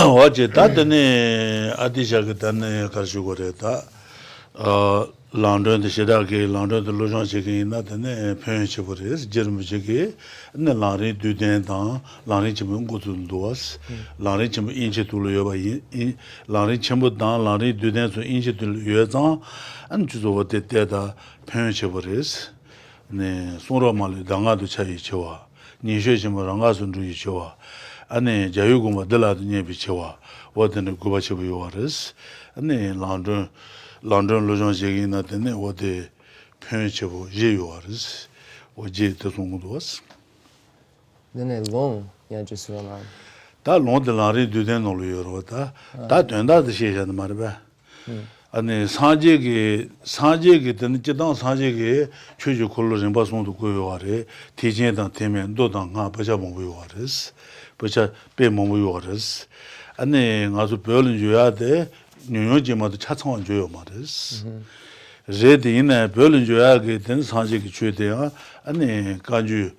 어제 다드네 아디샤 그다네 가르치고래다 런던의 시작에 런던의 로장식이 나타네 편집을 저름지게 네 라리 두된다 라리 지문 고들도스 라리 지문 인체들로 여봐 라리 전부다 라리 두된서 인체들 여자 안 주소 때때다 편집을 네 소로말 당가도 차이 좋아 니쉐지모 랑가순도 좋아 안에 자유고마 들라도 녀비 좋아 워드는 고바치부 요아르스 안에 런던 로장식이 나타네 어디 편집을 예요아르스 어제 대송도스 네네 롱 야주스로만 다 롱들라리 두된 놀이요로다 다 된다듯이 시작하는 말이야 아니 사제기 되는 제당 사제기 최주 콜로진 바송도 고요아래 대진에다 되면 도당가 버자봉 고요아르스 버자 빼몽 고요아르스 아니 가서 별은 줘야 돼 뉴욕지마도 차창원 줘요 말이스 제디나 별은 줘야 된 사제기 줘야 아니 간주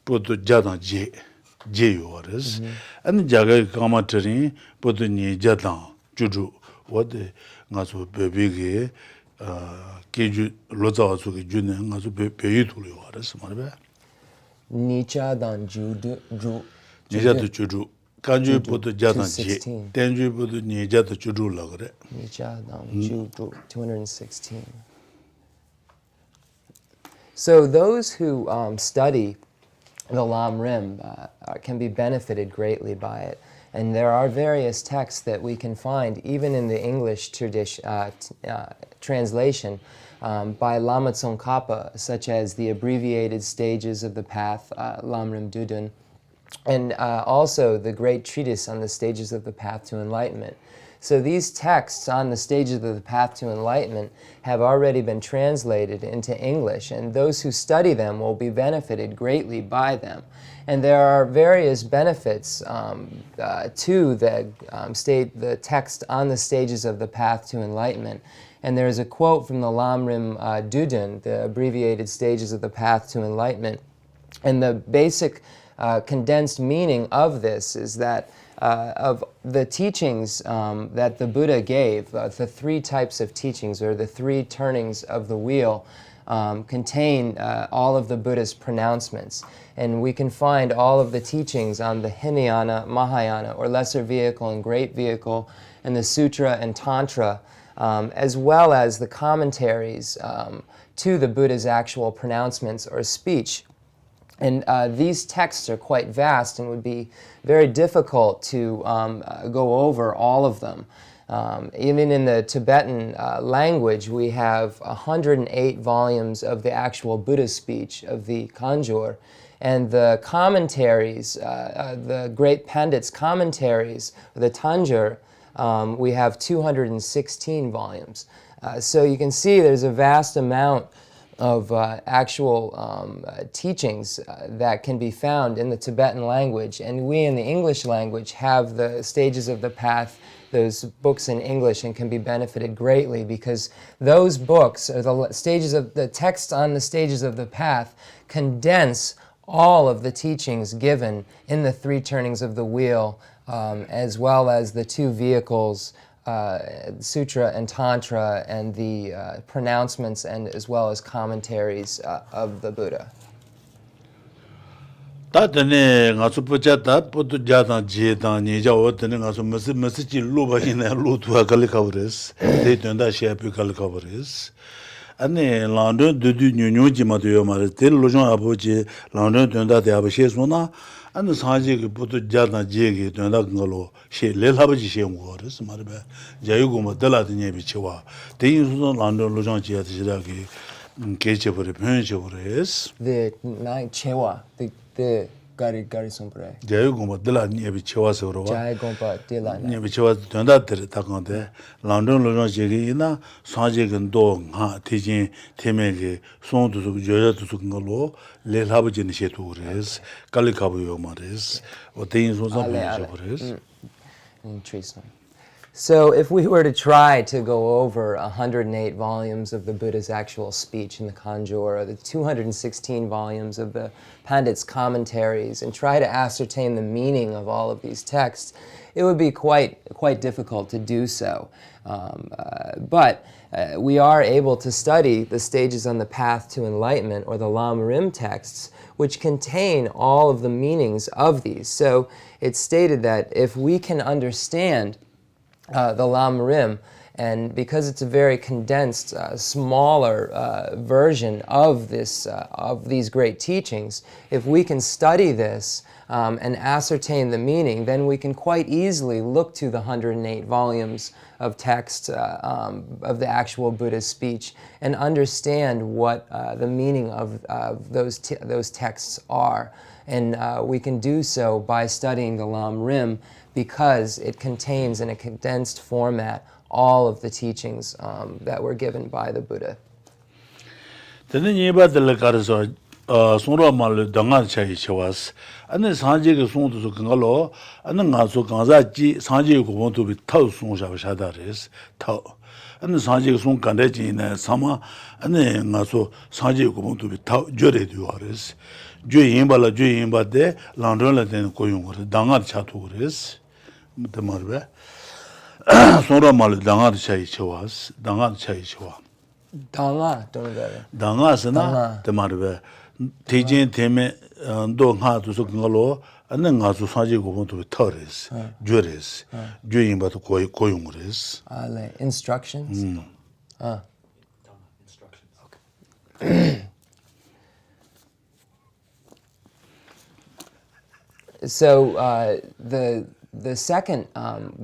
보도 자당 제요아르스 아니 자가 가마트리 보도니 자당 주주 어디 가서 베비게 계주 로자와서게 주는 가서 베이 돌려 알았어 말이야 니차단 주주 니자도 주주 간주 보도 자단지 텐주 보도 니자도 주주라 그래 니차단 주주 216. So those who study the Lam Rim can be benefited greatly by it. And there are various texts that we can find, even in the English translation, by Lama Tsongkhapa, such as the abbreviated stages of the path, Lam Rim Dudun, and also the great treatise on the stages of the path to enlightenment. So these texts on the stages of the path to enlightenment have already been translated into English, and those who study them will be benefited greatly by them. And there are various benefits to the text on the stages of the path to enlightenment. And there is a quote from the Lam Rim Dudun, the abbreviated stages of the path to enlightenment. And the basic condensed meaning of this is that of the teachings that the Buddha gave, the three types of teachings, or the three turnings of the wheel, contain all of the Buddha's pronouncements. And we can find all of the teachings on the Hinayana, Mahayana, or lesser vehicle and great vehicle, and the Sutra and Tantra, as well as the commentaries to the Buddha's actual pronouncements or speech. And these texts are quite vast and would be very difficult to go over all of them. Even in the Tibetan language, we have 108 volumes of the actual Buddha speech of the Khensur, and the commentaries, the great Pandits' commentaries, the Tanjur, we have 216 volumes. So you can see there's a vast amount of actual teachings that can be found in the Tibetan language, and we in the English language have the stages of the path, those books in English, and can be benefited greatly because those books, or the stages of the texts on the stages of the path, condense all of the teachings given in the three turnings of the wheel, as well as the two vehicles, Sutra and Tantra, and the pronouncements, and as well as commentaries of the Buddha. 다드네 가서 보자다 보도 자단 제단 니자 어드네 가서 무슨 루바이나 루투아 갈카브레스 데이던다 셰피 갈카브레스 아니 런던 두두 뉴뉴지마도요 말테 로존 아버지 런던 된다데 아버시스모나 아니 사지기 보도 자단 제기 된다 걸로 셰 레라버지 셰용거스 말베 자유고마 달라드니 비치와 대인수도 런던 로존 지야지라기 게체버리 편체버레스 The night chewa, the gari sombre. 자유고마 달라니 비치와서 그러와 Jai gompa dilana. 니 비치와 된다들 다건데 런던 로존 제기나 사지근도 하 대진 테메게 송도서 여자도서 걸로 레라버지니 셰토레스 갈리카부요 말레스 어때인 소사 보여버레스 Interesting. So if we were to try to go over 108 volumes of the Buddha's actual speech in the Kanjur, or the 216 volumes of the Pandit's commentaries, and try to ascertain the meaning of all of these texts, it would be quite difficult to do so. But we are able to study the stages on the path to enlightenment, or the Lam Rim texts, which contain all of the meanings of these. So it's stated that if we can understand the Lam Rim, and because it's a very condensed, smaller version of these great teachings, if we can study this and ascertain the meaning, then we can quite easily look to the 108 volumes of text of the actual Buddha's speech and understand what the meaning of those texts are. And we can do so by studying the Lam Rim, because it contains in a condensed format all of the teachings that were given by the Buddha. Then you about the Lakaras Sonra Mal Danga Chai Chawas, and then Sanji Song to Kangalo, and then also Kanzaji, Sanji who want to be Tau Song Shadaris, Tau. And the Sanji Song Kandaji in Sama, and then also Sanji who want to be Tau Jure Duaris. Juimbala Juimba de Landrola then Koyung, Danga Chaturis, the Marbe. Sonra Mal Danga Chai Chawas, Danga Chai Chawa. Danga Sana, the Marbe. Teaching Teme don't have to Sukalo, and then also Sanji go want to be Torres, Juris, Juimba to Koyungris. Instructions? Instructions. Okay. So the second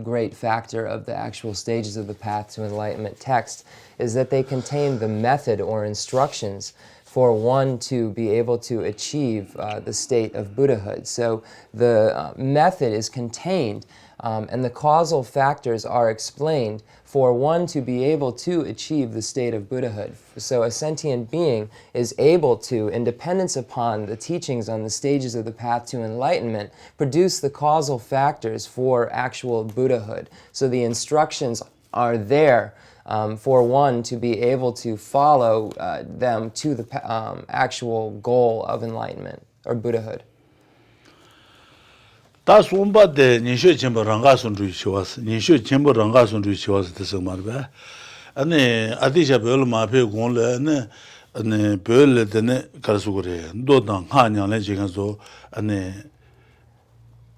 great factor of the actual stages of the path to enlightenment text is that they contain the method or instructions for one to be able to achieve the state of Buddhahood. So the method is contained and the causal factors are explained for one to be able to achieve the state of Buddhahood. So a sentient being is able to, in dependence upon the teachings on the stages of the path to enlightenment, produce the causal factors for actual Buddhahood. So the instructions are there for one to be able to follow them to the actual goal of enlightenment or Buddhahood. 다 손바데 니쇼 쳔버 랑가손 주시와스 니쇼 쳔버 랑가손 주시와스 뜻을 말바 아니 아디샤 별 마페 공래네 아니 별레데네 가서 그래 너당 하냐래 지금서 아니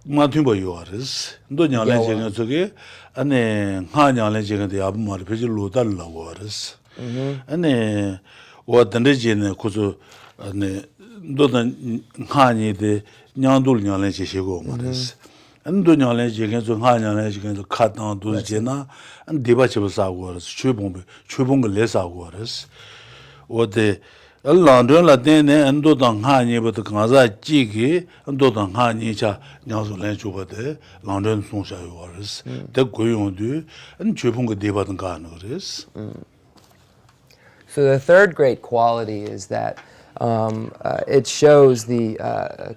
마튜버 요아르스 너냐래 지금 저게 아니 하냐래 지금 야부 말 베질로 달라고 와르스 아니 와던데지네 고조 아니 너는 하니데 냥돌 냥래 제시고 말이스. 안도 냥래 제겐서 하냐래 제겐서 카탄 도지나 안 디바치버사고 그래서 최봉을 내사고 그래서 어때 알란드라 데네 안도당 하니부터 가자 지기 안도당 하니자 냥솔래 주버데 란든 송샤요 그래서 대 고용도 안 최봉을 디바든 가는 그래서. So the third great quality is that it shows the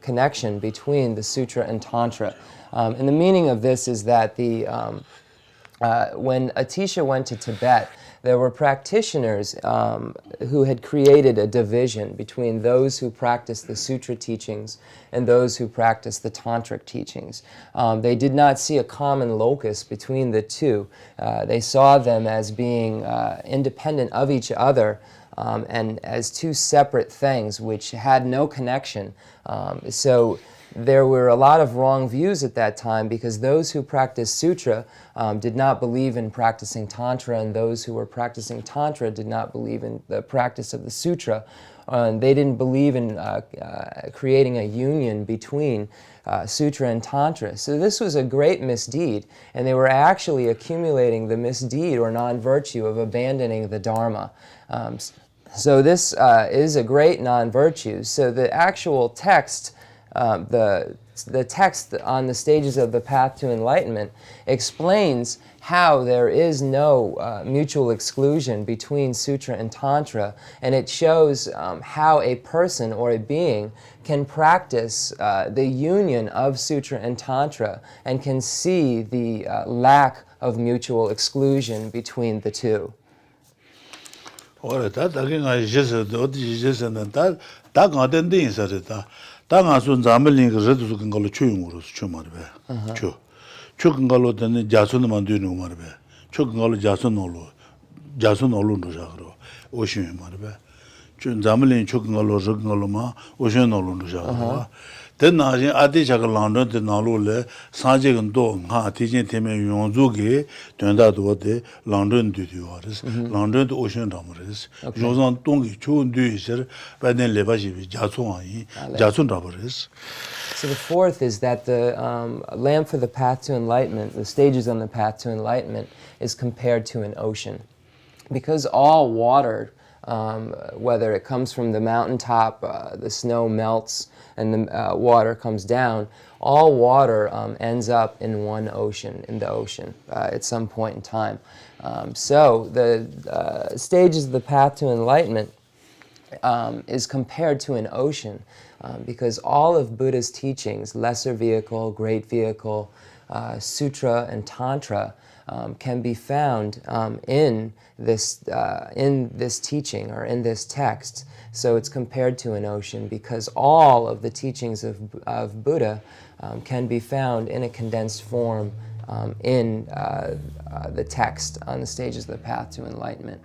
connection between the sutra and tantra. And the meaning of this is that when Atisha went to Tibet, there were practitioners who had created a division between those who practiced the sutra teachings and those who practiced the tantric teachings. They did not see a common locus between the two. They saw them as being independent of each other, and as two separate things which had no connection. So there were a lot of wrong views at that time, because those who practiced sutra did not believe in practicing tantra, and those who were practicing tantra did not believe in the practice of the sutra. They didn't believe in creating a union between sutra and tantra. So this was a great misdeed, and they were actually accumulating the misdeed or non-virtue of abandoning the Dharma. So this is a great non-virtue. So the actual text the text on the stages of the path to enlightenment explains how there is no mutual exclusion between sutra and tantra, and it shows how a person or a being can practice the union of sutra and tantra and can see the lack of mutual exclusion between the two. ora ta again I just and that garden thing is that nga sun zamling redu su ngalo chuyung ro su marbe chu ngalo den jasun man du no marbe chu ngalo jasun olo ndo jagro ocean marbe chu zamling chu ngalo ngalo ma ocean olo ndo jagro den na jin Atisha ga London de na lo le sanje gan do nga tijin teme yongzu ge denda do de London du yoris London de ocean ramres jozan dong gi chu ndu isher ba den le ba ji jasun yi jasun ramres. So the fourth is that the lamp for the path to enlightenment, the stages on the path to enlightenment, is compared to an ocean. Because all water, whether it comes from the mountaintop, the snow melts, and the water comes down, all water ends up in one ocean, in the ocean, at some point in time. So the stages of the path to enlightenment is compared to an ocean because all of Buddha's teachings, lesser vehicle, great vehicle, sutra, and tantra, can be found in this teaching or in this text. So it's compared to an ocean because all of the teachings of Buddha can be found in a condensed form in the text on the stages of the path to enlightenment.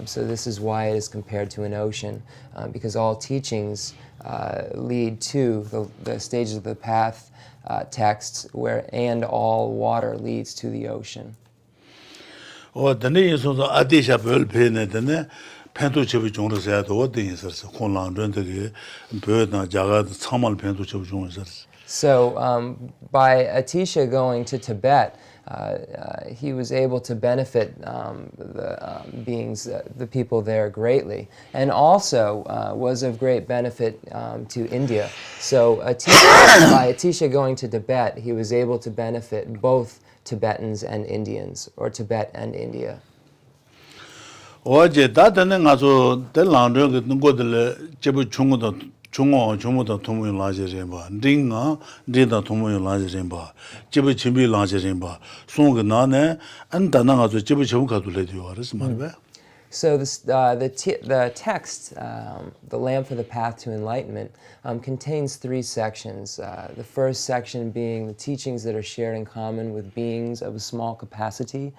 So this is why it is compared to an ocean, because all teachings lead to the stages of the path texts and all water leads to the ocean. Oh, then you saw the Atisha bell pen and then Pentu Chibi Jones at what things are Konlan Rentagi, Bird and Jaga, Samal Pentu Chibi Jones. So by Atisha going to Tibet, he was able to benefit the beings, the people there greatly, and also was of great benefit to India. So by Atisha going to Tibet, he was able to benefit both Tibetans and Indians, or Tibet and India. Oje da den nga so de lang de ngo de je bu chung de chung de tong yin la je ren ba ding nga de da tong yin la je ren ba je bu chim bi la je ren ba song ge na ne an da na nga so je bu chim ka du le dio res ma ba. So the text, the Lamp for the Path to Enlightenment, contains three sections. The first section being the teachings that are shared in common with beings of a small capacity.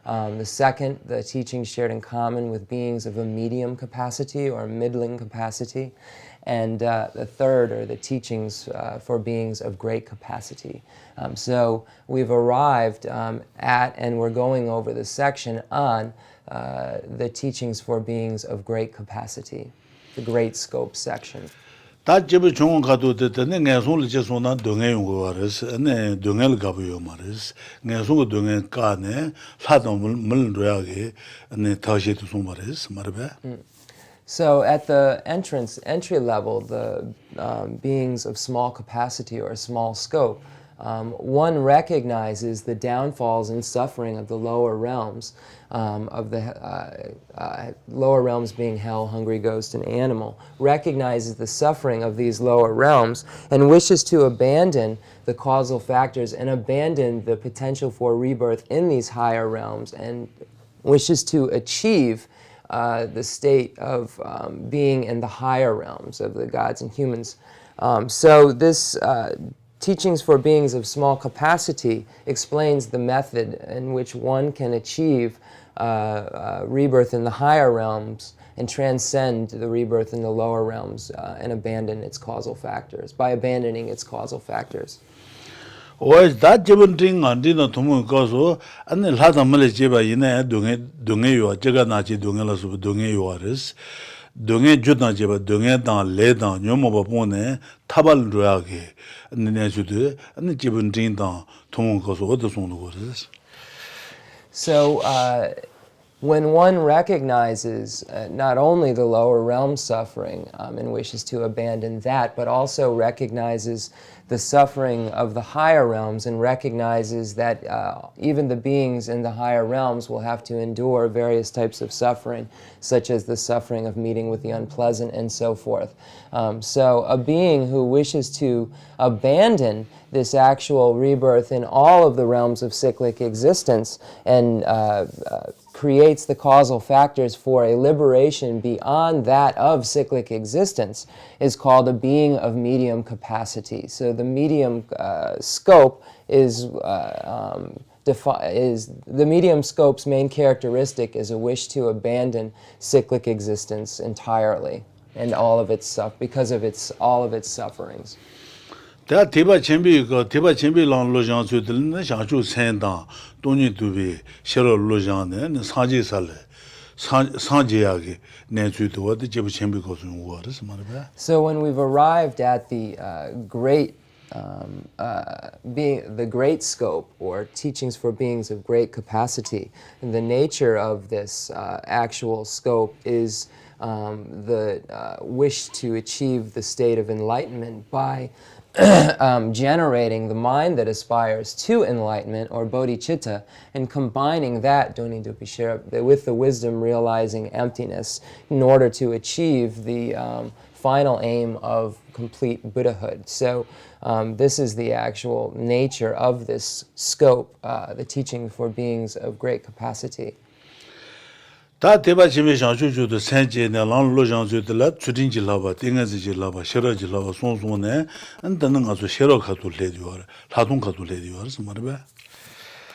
The second, the teachings shared in common with beings of a medium capacity or middling capacity. And the third are the teachings for beings of great capacity. So we've arrived at, and we're going over the section on the teachings for beings of great capacity, the great scope section. Da je bu chung ka du de ne nga so le je so na do nge yong go res ne do nge le ga bu yo ma res nga so do nge ka ne la do mul ro ya ge ne ta je tu so ma res ma ba. So at the entry level, the beings of small capacity or small scope, one recognizes the downfalls and suffering of the lower realms, of the lower realms being hell, hungry ghost, and animal, recognizes the suffering of these lower realms and wishes to abandon the causal factors and abandon the potential for rebirth in these higher realms and wishes to achieve the state of being in the higher realms of the gods and humans. So this Teachings for Beings of Small Capacity explains the method in which one can achieve rebirth in the higher realms and transcend the rebirth in the lower realms and abandon its causal factors, by abandoning its causal factors. Was that Jibunting and Dina Tumu Gozo, and the Lada Malijiba Yine Dunge you are Jaganachi Dungelas of Dunge you are Dunge Judajiba Dunge Dan Ledan Yomo Babone Tabal Dragi and the Najude and the Jibunting Dan Tumu Gozo, what the song was. So when one recognizes not only the lower realm suffering and wishes to abandon that, but also recognizes the suffering of the higher realms and recognizes that even the beings in the higher realms will have to endure various types of suffering, such as the suffering of meeting with the unpleasant and so forth. So a being who wishes to abandon this actual rebirth in all of the realms of cyclic existence and creates the causal factors for a liberation beyond that of cyclic existence is called a being of medium capacity. So the medium scope is the medium scope's main characteristic is a wish to abandon cyclic existence entirely and all of its because of all of its sufferings. 다 대바 쳔비 랑 로장 주들은 샤주 센다 돈이 두비 셔로 로장네 사지 살래 산지야게 내주도 어디 제부 쳔비 고sun 우어스 말이야. So when we've arrived at the great scope or teachings for beings of great capacity, and the nature of this actual scope is the wish to achieve the state of enlightenment by generating the mind that aspires to enlightenment or bodhicitta and combining that with the wisdom realizing emptiness in order to achieve the final aim of complete Buddhahood. So this is the actual nature of this scope, the teaching for beings of great capacity. 다 대바 쳔비 샤주주도 센제네 랑 로장 주들라 주딘지 라바 띵가지 라바 셔러지 라바 송송네 안다는 가서 셔러 가도 레디오 라동 가도 레디오 말이야.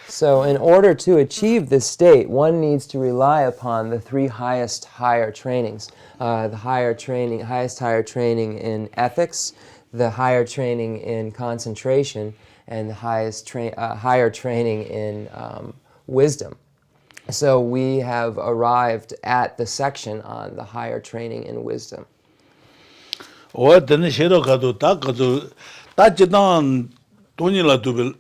So in order to achieve this state, one needs to rely upon the three highest higher trainings. The highest higher training in ethics, the higher training in concentration, and the higher training in wisdom. So we have arrived at the section on the higher training in wisdom. 어떤 셔러 가도 딱 가도 따지단 돈이라 두빌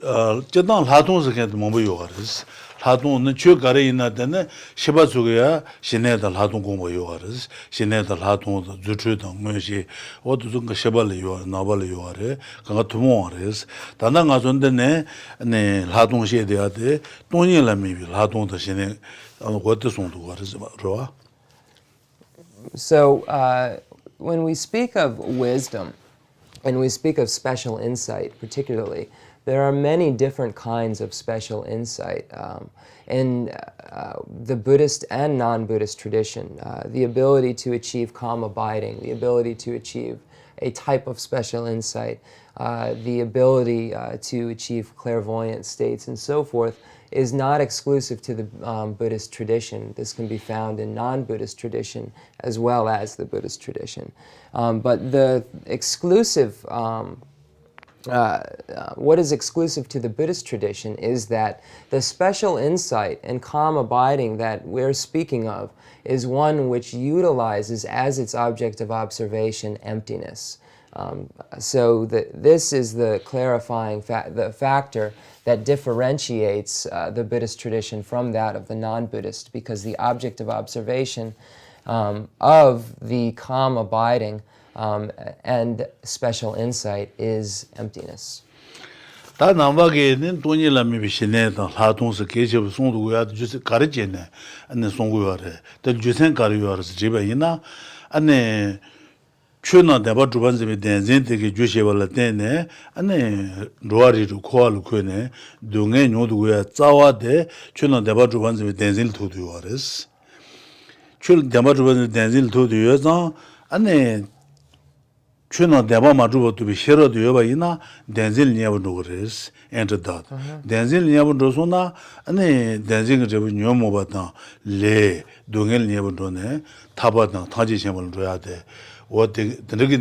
제단 라동스 걔도 뭐 요가르스 라동은 최가래 있나데네 시바 속에야 신내다 라동 공부 요가르스 신내다 라동도 주주도 뭐시 어두든 거 시발을 요 나발을 요하래 그가 두모하레스 단단 가존데네 네 라동시에 대하데 돈이라 미비 라동도 신내 어디 송도 가르스 로아. So when we speak of wisdom and we speak of special insight particularly, there are many different kinds of special insight in the Buddhist and non-Buddhist tradition. The ability to achieve calm abiding, the ability to achieve a type of special insight, the ability to achieve clairvoyant states and so forth is not exclusive to the Buddhist tradition. This can be found in non-Buddhist tradition as well as the Buddhist tradition. But the exclusive what is exclusive to the Buddhist tradition is that the special insight and calm abiding that we're speaking of is one which utilizes as its object of observation emptiness. So this is the clarifying the factor that differentiates the Buddhist tradition from that of the non-Buddhist, because the object of observation of the calm abiding and special insight is emptiness. 다 남바게는 돈이라 미비시네다 하동스 계셔 송도고야 주세 가르제네 안네 송고야래 더 주센 가르요아르스 집에이나 안네 추나 대바 주반즈미 덴젠데게 주셰발라 때네 안네 로아리로 코알로 코네 동에 뇨도고야 짜와데 추나 대바 주반즈미 덴젠 토도요아르스 추 대바 주반즈 덴젠 토도요자 안네 추나 대바 마주버도 비셔도 여바이나 덴젤 냐버도 그레스 엔터다 덴젤 냐버도 소나 아니 덴젤 저부 녀모바다 레 동엘 냐버도네 타바다 타지셈을 줘야 돼 어때 되게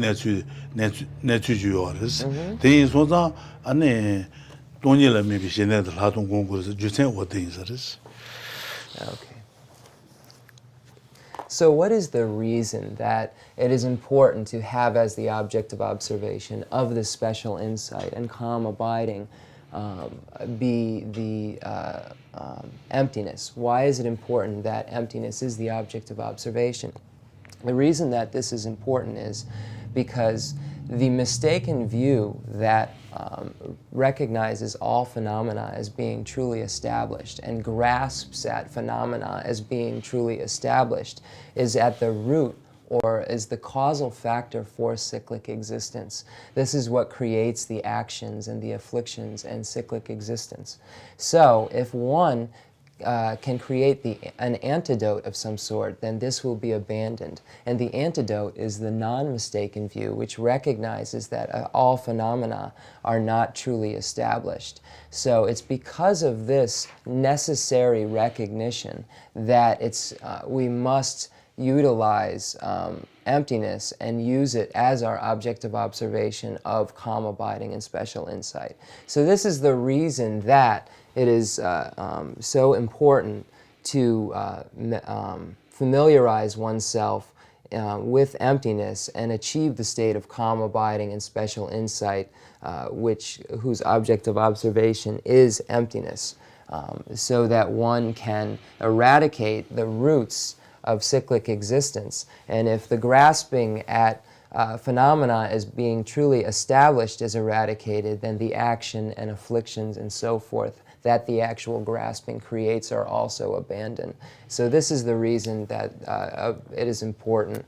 내주주요레스 대인 소자 아니 돈이라 미비시네들 하동 공부에서 주세 어때 인사레스. Okay. So what is the reason that it is important to have as the object of observation of this special insight and calm abiding be the emptiness? Why is it important that emptiness is the object of observation? The reason that this is important is because the mistaken view that recognizes all phenomena as being truly established and grasps at phenomena as being truly established is at the root or is the causal factor for cyclic existence. This is what creates the actions and the afflictions and cyclic existence. So if one can create an antidote of some sort, then this will be abandoned. And the antidote is the non-mistaken view, which recognizes that all phenomena are not truly established. So it's because of this necessary recognition that we must utilize emptiness and use it as our object of observation of calm abiding and special insight. So this is the reason that it is so important to familiarize oneself with emptiness and achieve the state of calm abiding and special insight, whose object of observation is emptiness, so that one can eradicate the roots of cyclic existence. And if the grasping at phenomena as being truly established is eradicated, then the action and afflictions and so forth that the actual grasping creates are also abandoned. So this is the reason that it is important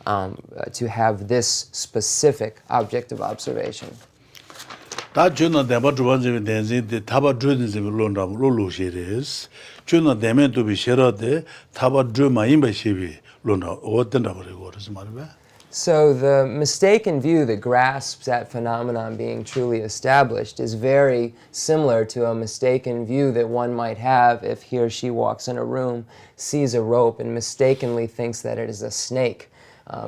to have this specific object of observation. 다 주는 대바 주반집에 대해서 타바 주는 집을 논다고 로로시레스 주는 대면 도비 셔러데 타바 주마 임바시비 논다 어떤다 그러고 그래서 말이야. So the mistaken view that grasps at phenomenon being truly established is very similar to a mistaken view that one might have if he or she walks in a room, sees a rope, and mistakenly thinks that it is a snake.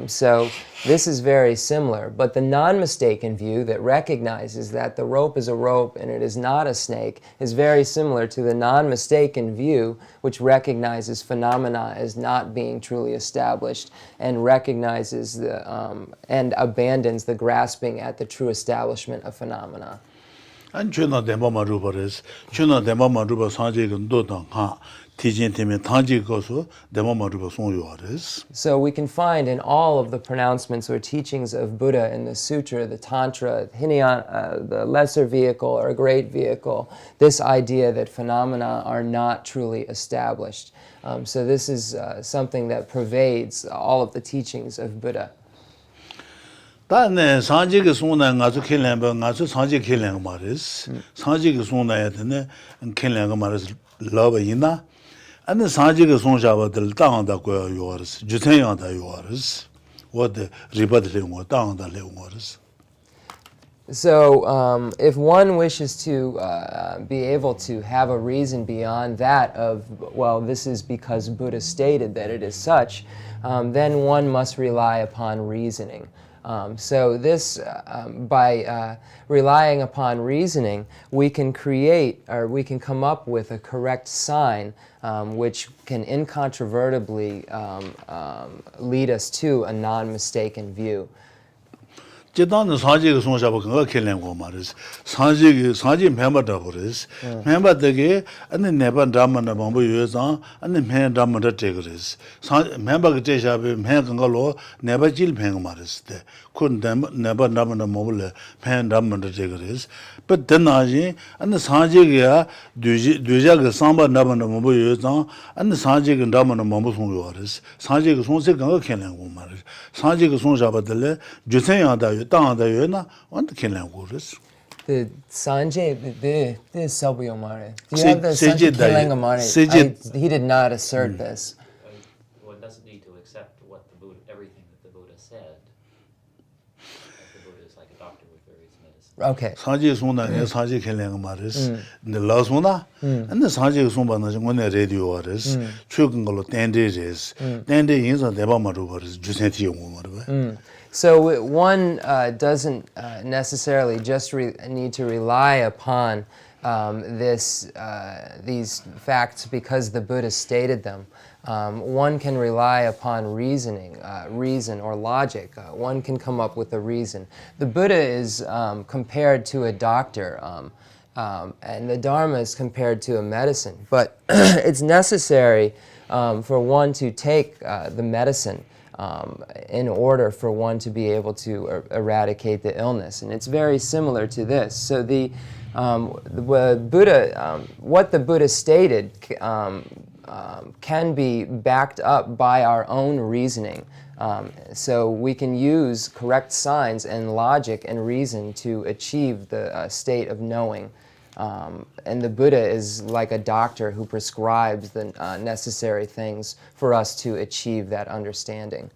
So this is very similar, but the non-mistaken view that recognizes that the rope is a rope and it is not a snake is very similar to the non-mistaken view which recognizes phenomena as not being truly established and recognizes and abandons the grasping at the true establishment of phenomena. 안 주나 대마마 루버레스 주나 대마마 루버 사제근 도당 하 티진팀에 단지 거서 대마마 루버 송요아레스. So we can find in all of the pronouncements or teachings of Buddha in the sutra, the tantra, the lesser vehicle or great vehicle, this idea that phenomena are not truly established. So this is something that pervades all of the teachings of Buddha. 다네 산지게 송나 가서 켈랭바 가서 산지 켈랭 말이스 산지게 송나야 되네 켈랭 말이스 러버이나 안데 산지게 송자바들 땅다 고요 요르스 주ten야다 요르스 what 리바들레 뭐 땅다 레오르스. So if one wishes to be able to have a reason beyond that of, well, this is because Buddha stated that it is such, then one must rely upon reasoning. So this, by relying upon reasoning, we can create or we can come up with a correct sign which can incontrovertibly lead us to a non-mistaken view. 제단은 사지가 송자바 그거 켈랭고 말이스 사지 멤버다 버리스 멤버들게 안에 네번 담만다 방법 요상 안에 멤 담만다 되그리스 멤버가 제샤베 멤 건걸로 네버질 뱅 말이스 군 네번 담만다 모블레 멤 담만다 되그리스 but 안에 사지가 뒤자가 삼바 담만다 방법 요상 안에 사지가 담만다 방법 송요리스 사지가 송세 그거 켈랭고 말이스 사지가 송자바들레 주세야다 The Sanjay, the Sabyomare. Do you have the Sanjay Kilangamare? He did not assert this. One doesn't need to accept what the Buddha, everything that the Buddha said. Like the Buddha is like a doctor with various medicines. Okay. Sanjay Suna, Sanjay Kilangamare, the Lasuna, and the Sanjay Sumbana, when they radio is, Chukangolo, 10 days, 10 days, and the Bamaru is Jusenti. So one doesn't necessarily just need to rely upon these facts because the Buddha stated them. One can rely upon reason or logic. One can come up with a reason. The Buddha is compared to a doctor. And the Dharma is compared to a medicine. But it's necessary for one to take the medicine in order for one to be able to eradicate the illness. And it's very similar to this. So the Buddha, what the Buddha stated can be backed up by our own reasoning. So we can use correct signs and logic and reason to achieve the state of knowing. And the Buddha is like a doctor who prescribes the necessary things for us to achieve that understanding.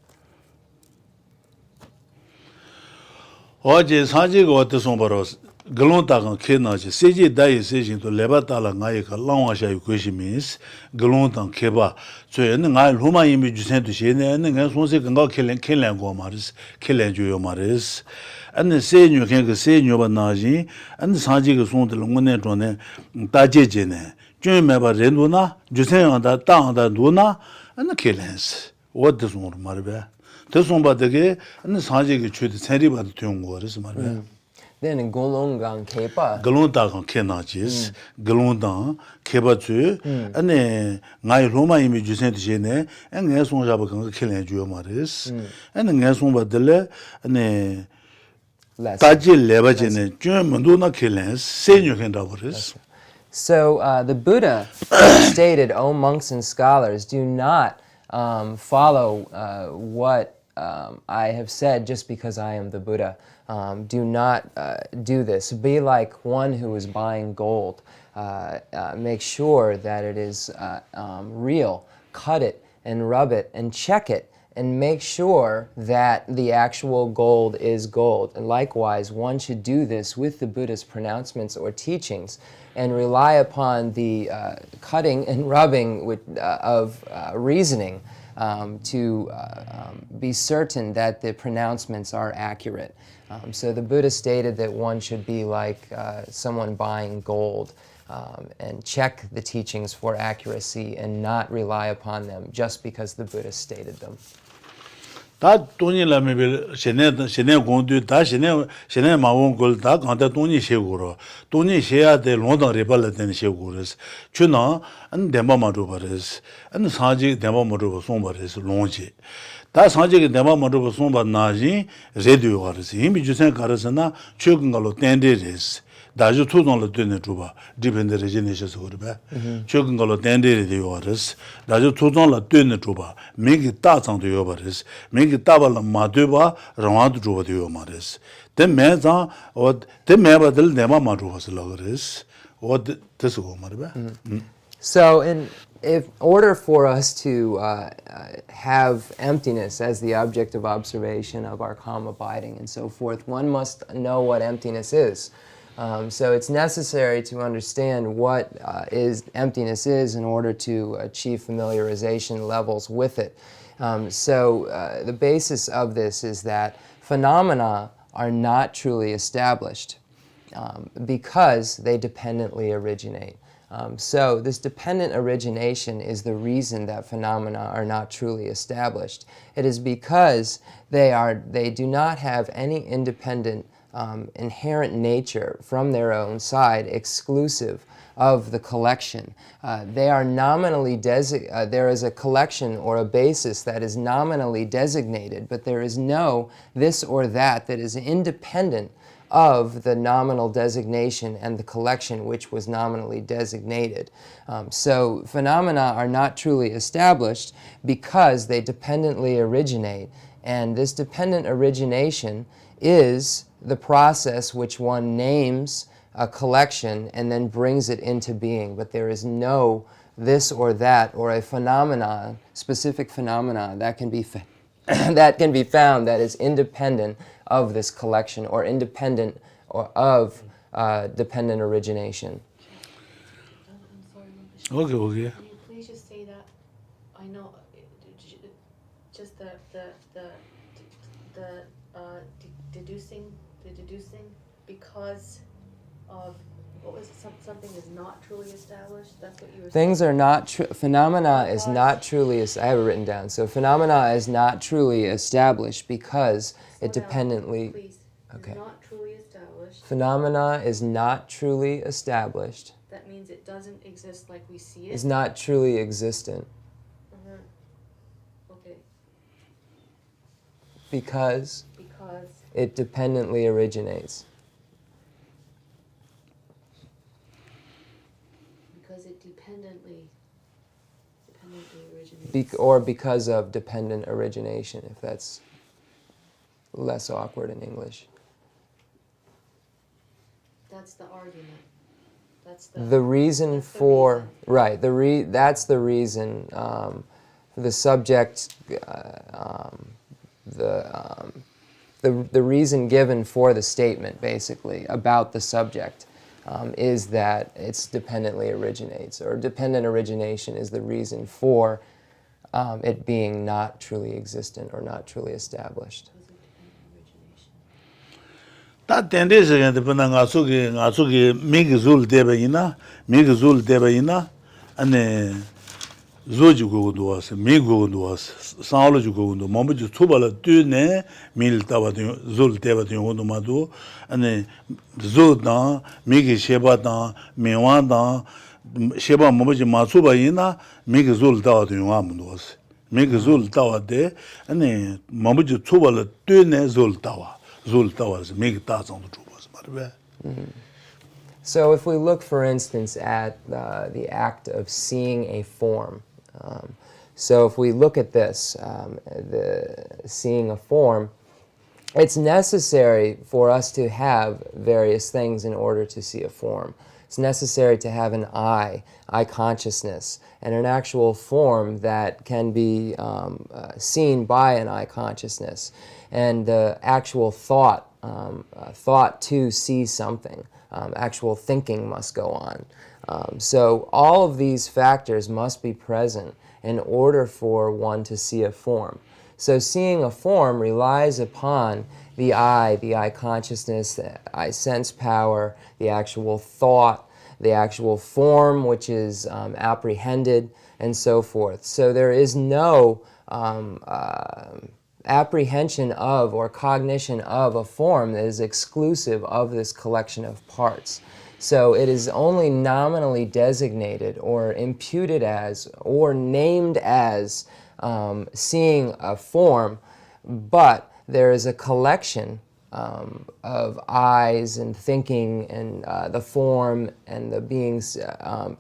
어제 사지가 어때서 바로스 글론다가 케나지 세지 다이 세진도 레바탈라 나이가 라와샤이 고시미스 글론당 케바 저에는 나 로마 이미 주센도 시에는 내 손세 건가 켈렌 고 마르스 켈렌 주요 마르스 안네 세뉴 켄그 세뉴바 나지 안 사지가 손들 응원에 존에 따제제네 쯤에바 렌도나 주센한다 땅한다 누나 안 켈렌스 어디서 뭐 말베 대송바되게 안 사지가 주디 세리바도 되는 거라서 말베 Then in Golongang Kepa, 글론다가 케나지스 글론다 케바츠 아니 나이 로마 이미 주센도 시에네 enge 송자바 건가 켈렌 주요 마르스 아니 enge 송바들레 아니 따질 레바제네 좀 문도나 켈렌 세뉴 켄다버스. So the Buddha stated, "O monks and scholars, do not follow what I have said just because I am the Buddha. Do not do this. Be like one who is buying gold. Make sure that it is real. Cut it and rub it and check it and make sure that the actual gold is gold. And likewise, one should do this with the Buddha's pronouncements or teachings and rely upon the cutting and rubbing of reasoning to be certain that the pronouncements are accurate." So the Buddha stated that one should be like someone buying gold and check the teachings for accuracy and not rely upon them just because the Buddha stated them. 다 돈이 라면 시내 공도 다 시내 마원 걸다 간다 돈이 쉐고로 돈이 쉐야 될 로다 레발라 되는 쉐고르스 주나 안 데마마로 버스 안 사지 데마마로 송버스 롱지 다 사지게 데마마로 송바 나지 레디오 가르스 이미 주생 가르스나 최근 걸로 땡데레스 다주 투동로 되는 주바 디펜드 레지네셔스 그러바 최근 걸로 땡데레 되어버스 다주 투동로 되는 주바 미기 따장도 요버스 미기 따발라 마드바 라마도 주바 되어 말스 데메자 어 데메바들 데마 마루스 라그레스 어 데스고 말바. So in order for us to have emptiness as the object of observation of our calm abiding and so forth, one must know what emptiness is. So it's necessary to understand what emptiness is in order to achieve familiarization levels with it. So the basis of this is that phenomena are not truly established because they dependently originate. So this dependent origination is the reason that phenomena are not truly established. It is because they do not have any independent inherent nature from their own side exclusive of the collection. They are nominally there is a collection or a basis that is nominally designated, but there is no this or that is independent of the nominal designation and the collection which was nominally designated. So phenomena are not truly established because they dependently originate, and this dependent origination is the process which one names a collection and then brings it into being. But there is no this or that or a phenomenon, specific phenomena that can be found that is independent of this collection or independent or of dependent origination. Okay. Can you please just say that? I know, just the deducing because of what was it, something is not truly established. That's what you were saying. Things are not phenomena is not truly. I have it written down. So phenomena is not truly established because it dependently. Please. Okay. Not truly established Phenomena is not truly established, That means it doesn't exist like we see is it. not truly existent, Okay. because Because it dependently originates. it dependently originates. Or because of dependent origination, if that's less awkward in English. That's the argument. That's The reason that's the for reason. right that's the reason the subject the reason given for the statement basically about the subject is that it's dependently originates, or dependent origination is the reason for it being not truly existent or not truly established. 다 텐데스게 데분나 가수게 미그줄 데베이나 미그줄 데베이나 아네 조주고도 와서 미고도 와서 사올주고도 몸부지 투발을 뛰네 밀다바도 줄 데바도 오도마도 아네 조다 미게 셰바다 메와다 셰바 몸부지 마수바이나 미그줄 다도 용아무도 와서 미그줄 다와데 아네 몸부지 투발을 뛰네 줄 다와 So if we look, for instance, at the act of seeing a form, so if we look at this, the seeing a form, it's necessary for us to have various things in order to see a form. It's necessary to have an eye consciousness, and an actual form that can be seen by an eye consciousness, and the actual thought to see something, actual thinking must go on. So all of these factors must be present in order for one to see a form. So seeing a form relies upon the eye consciousness, the eye sense power, the actual thought, the actual form which is apprehended, and so forth. So there is no apprehension of or cognition of a form that is exclusive of this collection of parts. So it is only nominally designated or imputed as or named as seeing a form, but there is a collection of eyes and thinking and the form and the beings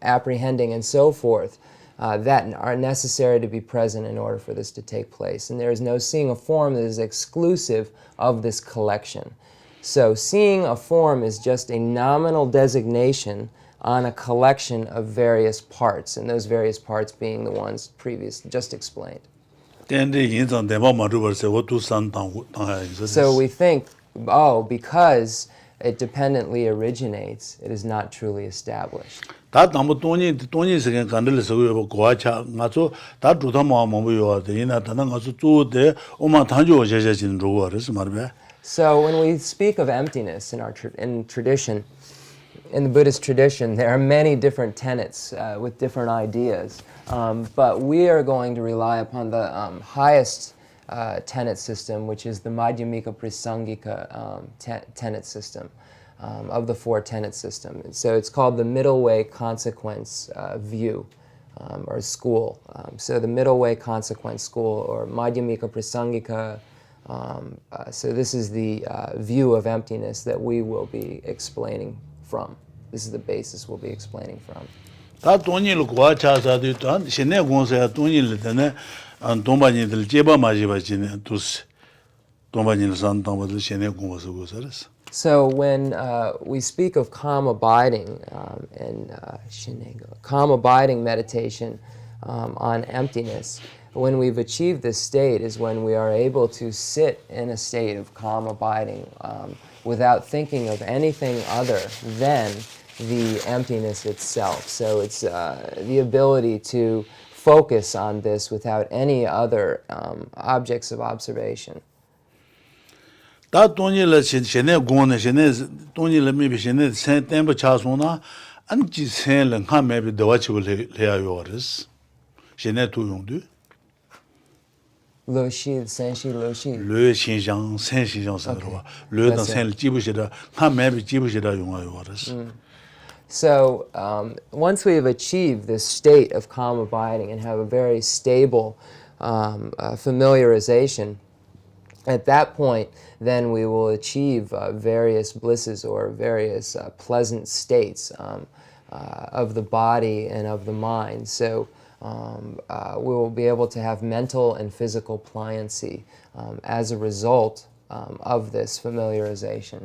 apprehending and so forth that are necessary to be present in order for this to take place. And there is no seeing a form that is exclusive of this collection. So seeing a form is just a nominal designation on a collection of various parts, and those various parts being the ones just explained. So we think, because it dependently originates, it is not truly established. 다 담보 돈이 세계 간들에서 고아차 가서 다 두다마 뭐요 되나 다는 가서 쪼데 오마 단조 제제진 로어스 말베. So when we speak of emptiness in tradition, in the Buddhist tradition, there are many different tenets with different ideas, but we are going to rely upon the highest tenet system, which is the Madhyamika Prasangika tenet system. Of the four tenet system. So it's called the middle way consequence view or school. So the middle way consequence school, or Madhyamika Prasangika. So this is the view of emptiness that we will be explaining from. This is the basis we'll be explaining from. 다 돈이를 고아차사도 단 신내 공사야 돈이를 되네 안 돈바니들 제바 마지바지네 두스 돈바니를 산다고들 신내 공사서 고사르스. So when we speak of calm abiding calm abiding meditation on emptiness, when we've achieved this state is when we are able to sit in a state of calm abiding without thinking of anything other than the emptiness itself. So it's the ability to focus on this without any other objects of observation. 다 돈이를 신내 공원에 신내 돈이를 미비 신내 세 템버 차소나 안지 세는 하메비 도와치고 해야요 어스 신내 투용도 Lo shi, sen shi, lo shi. 略心想三心想啥的话，略当三记不起来，看没被记不起来用啊用的是。 So once we've achieved this state of calm abiding and have a very stable familiarization, at that point, then we will achieve various blisses or various pleasant states of the body and of the mind. So we will be able to have mental and physical pliancy as a result of this familiarization.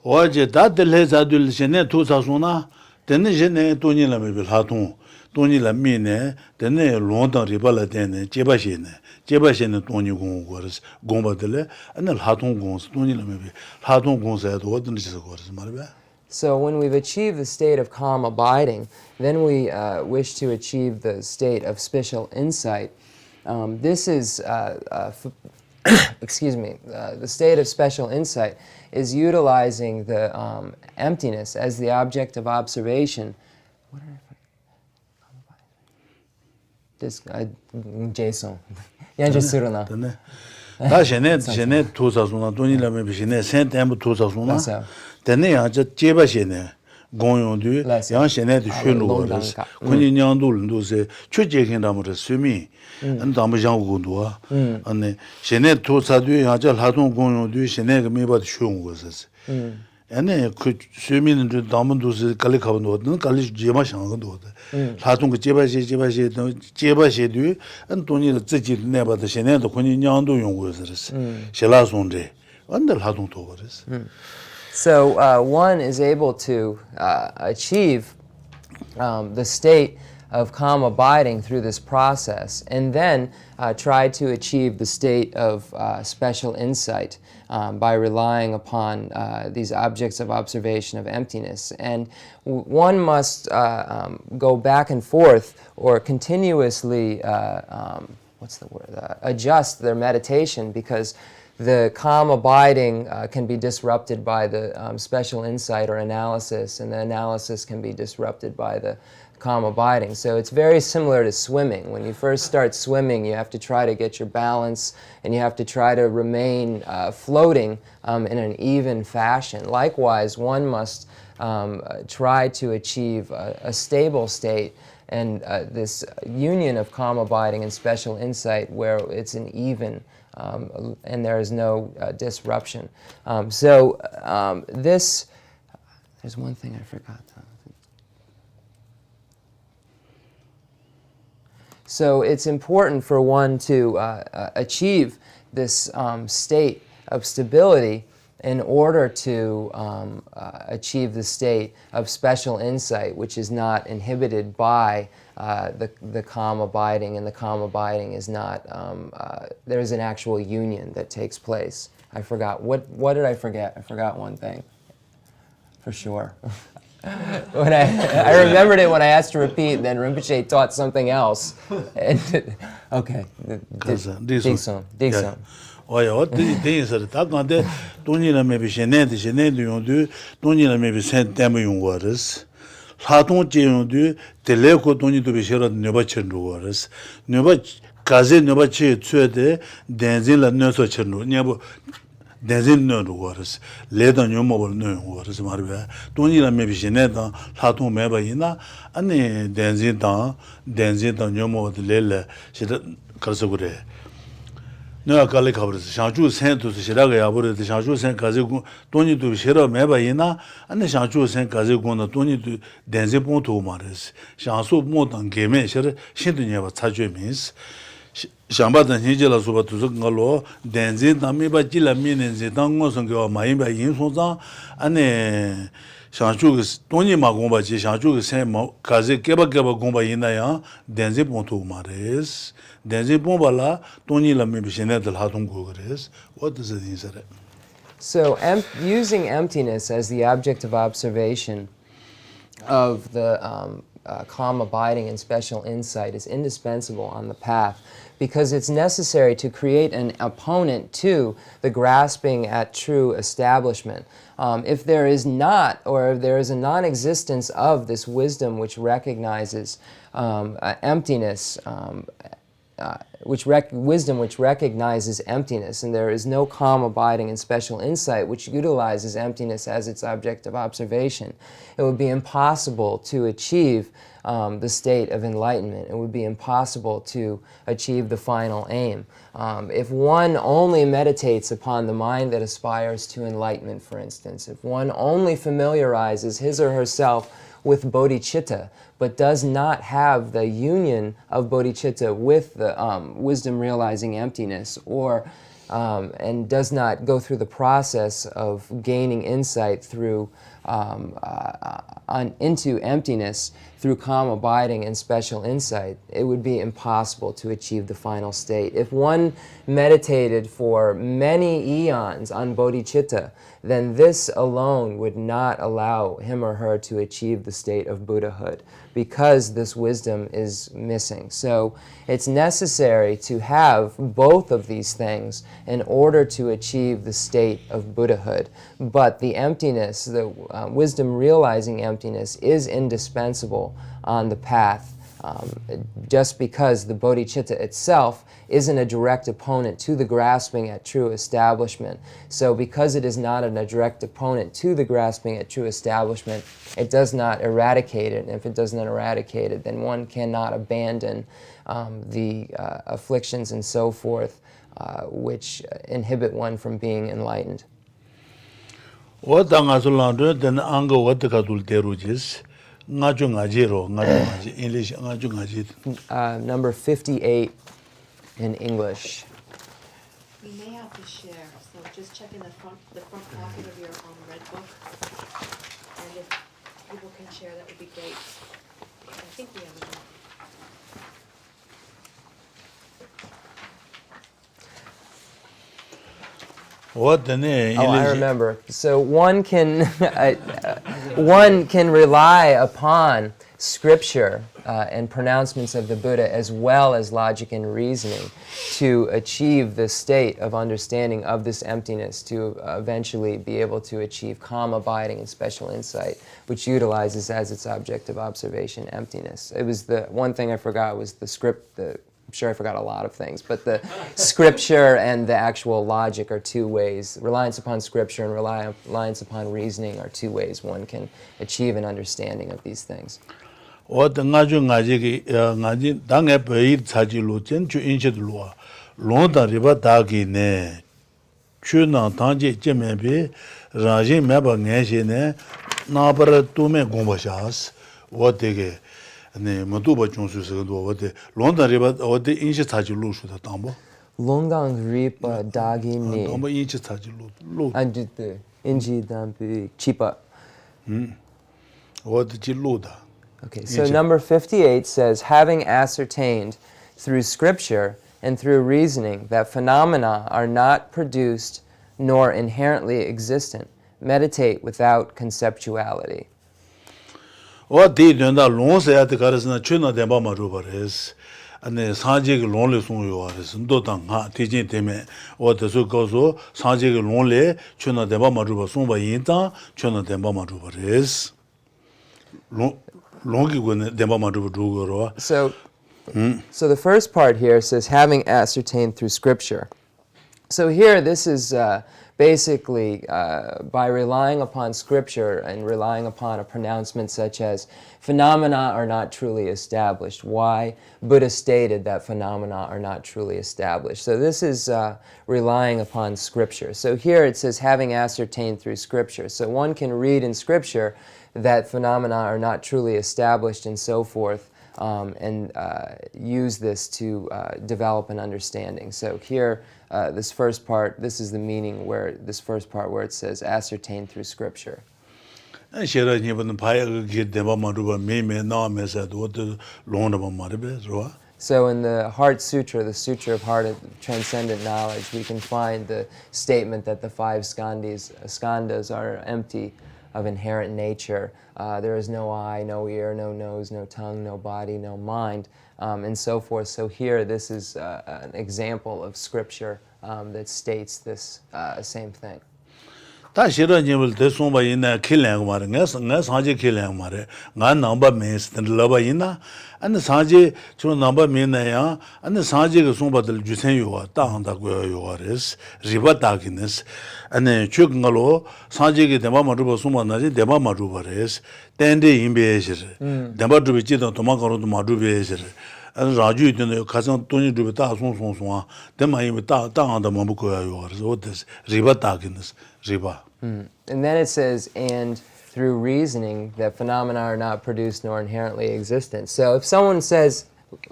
我觉得这类在对现在多少说呢？真的现在多年了没被拉动，多年了没呢？真的乱当里巴了的呢，结巴些呢，结巴些呢多年公过的是公巴的嘞，那拉动公司多年了没被拉动公司还多真的是过的是嘛的呗。 So when we've achieved the state of calm abiding, then we wish to achieve the state of special insight. This is, excuse me, the state of special insight is utilizing the emptiness as the object of observation. What did I forget? This, Jason. Yanjusuru 真的，他现在多少说呢？多年了没被现在现在不多少说呢？真的呀，这结巴些呢。 公用的，像现在的学路的是，可能两多人都是确实跟他们的水平，他们相互多，那现在土啥的，像这拉动公用的，现在个没把它学过是是，那可水平的他们都是搞里考多，那搞里结巴相很多的，拉动个结巴些的，多年了自己那把的现在都可能两都用过是是，写拉松的，那拉动多的是。 So one is able to achieve the state of calm abiding through this process, and then try to achieve the state of special insight by relying upon these objects of observation of emptiness. And one must go back and forth or continuously, adjust their meditation, because the calm abiding can be disrupted by the special insight or analysis, and the analysis can be disrupted by the calm abiding. So it's very similar to swimming. When you first start swimming, you have to try to get your balance, and you have to try to remain floating in an even fashion. Likewise, one must try to achieve a stable state, and this union of calm abiding and special insight where it's an even and there is no disruption. This, there's one thing I forgot. So it's important for one to achieve this state of stability in order to achieve the state of special insight, which is not inhibited by the calm abiding, and the calm abiding is not, there's an actual union that takes place. I forgot, what did I forget? I forgot one thing, for sure. When I remembered it when I asked to repeat, then Rinpoche taught something else. And, okay, Dikson. 哎呀，等于是他讲的，东尼了没被现在的用的，东尼了没被现在没用过的是，拉动这用的，这两个东西都被写了牛把清楚过的是，牛把刚才牛把去做的，但是了牛说清楚，你不。 但是呢，如果是来到牛毛不能用，或者是嘛的呗，东西了没比现在当拉动没把伊那，安尼但是当牛毛的来了，现在可是过来。那要搞来考不是，想做生都是现在个也不是，想做生搞这工，东西都写了没把伊那，安尼想做生搞这工呢，东西都但是不多嘛的是，想说莫当改变，现在现在也把察觉明是。 想把这些了说吧，都是我罗，但是他们把几了米呢，是当我说个买一百银所长，安呢，想做个东西嘛工吧，就想做个生毛，可是给吧工吧因那样，但是不多嘛的是，但是不吧啦，东西了没比现在的拉通过的是，我都是认识的。So using emptiness as the object of observation of the calm abiding and special insight is indispensable on the path, because it's necessary to create an opponent to the grasping at true establishment. If there is not, or if there is a non-existence of this wisdom which recognizes emptiness wisdom which recognizes emptiness, and there is no calm abiding and special insight which utilizes emptiness as its object of observation, it would be impossible to achieve the state of enlightenment. It would be impossible to achieve the final aim. If one only meditates upon the mind that aspires to enlightenment, for instance, if one only familiarizes his or herself with bodhicitta, but does not have the union of bodhicitta with the wisdom realizing emptiness, or and does not go through the process of gaining insight through into emptiness through calm abiding and special insight, it would be impossible to achieve the final state. If one meditated for many eons on bodhicitta, then this alone would not allow him or her to achieve the state of Buddhahood, because this wisdom is missing. So it's necessary to have both of these things in order to achieve the state of Buddhahood. But the emptiness, the wisdom realizing emptiness, is indispensable on the path, just because the bodhicitta itself isn't a direct opponent to the grasping at true establishment. So because it is not a direct opponent to the grasping at true establishment, it does not eradicate it. And if it does not eradicate it, then one cannot abandon the afflictions and so forth, which inhibit one from being enlightened. Number 58 in English. You may have to share, so just check in the front pocket of your red book, and if people can share, that would be great. I think we have enough. I remember. So one can one can rely upon scripture and pronouncements of the Buddha, as well as logic and reasoning, to achieve the state of understanding of this emptiness, to eventually be able to achieve calm abiding and special insight, which utilizes as its object of observation emptiness. It was the one thing I forgot was the script. I'm sure I forgot a lot of things, but the scripture and the actual logic are two ways. Reliance upon scripture and reliance upon reasoning are two ways one can achieve an understanding of these things. Longdang ripa dagi ni. Anjit inji dampi chipa. Okay, so number 58 says, having ascertained through scripture and through reasoning that phenomena are not produced nor inherently existent, meditate without conceptuality. What did you know? Long say at the Karasana Chuna de Bama Rubares, and the Sanjig lonely song you are, and Dotang, teaching them what the Sukoso, Sanjig lonely, Chuna de Bama Ruba Sumba Yinta, Chuna de Bama Rubares. Longi when de Bama Ruba. So the first part here says, having ascertained through scripture. So here, this is basically by relying upon scripture and relying upon a pronouncement such as, phenomena are not truly established. Why? Buddha stated that phenomena are not truly established. So this is relying upon scripture. So here it says, having ascertained through scripture. So one can read in scripture that phenomena are not truly established and so forth, and use this to develop an understanding. So here, this first part, this is the meaning where this first part where it says ascertain through scripture. So in the Heart Sutra, the Sutra of Heart of Transcendent Knowledge, we can find the statement that the five skandhas are empty of inherent nature. There is no eye, no ear, no nose, no tongue, no body, no mind, and so forth. So here, this is an example of scripture that states this same thing. 다 싫어님을 대송바 있나 killing 말은 nga 사지 killing 말에 nga 넘버 메스 들러바 있나 안 사지 저 넘버 메나야 안 사지가 송바들 주세요와 땅다고요 요아레스 리바다기네스 안에 죽은걸로 사지게 대마마루바 송바나지 대마마루바레스 땡데 임베시르 대마루비 지도 도마가로도 마루비에시르 라주 있는 가장 돈이 좀 다송송송아 대마이면 땅한다 먹고요 요아레스 어때스 리바다기네스 riba. And then it says, and through reasoning, that phenomena are not produced nor inherently existent. So if someone says,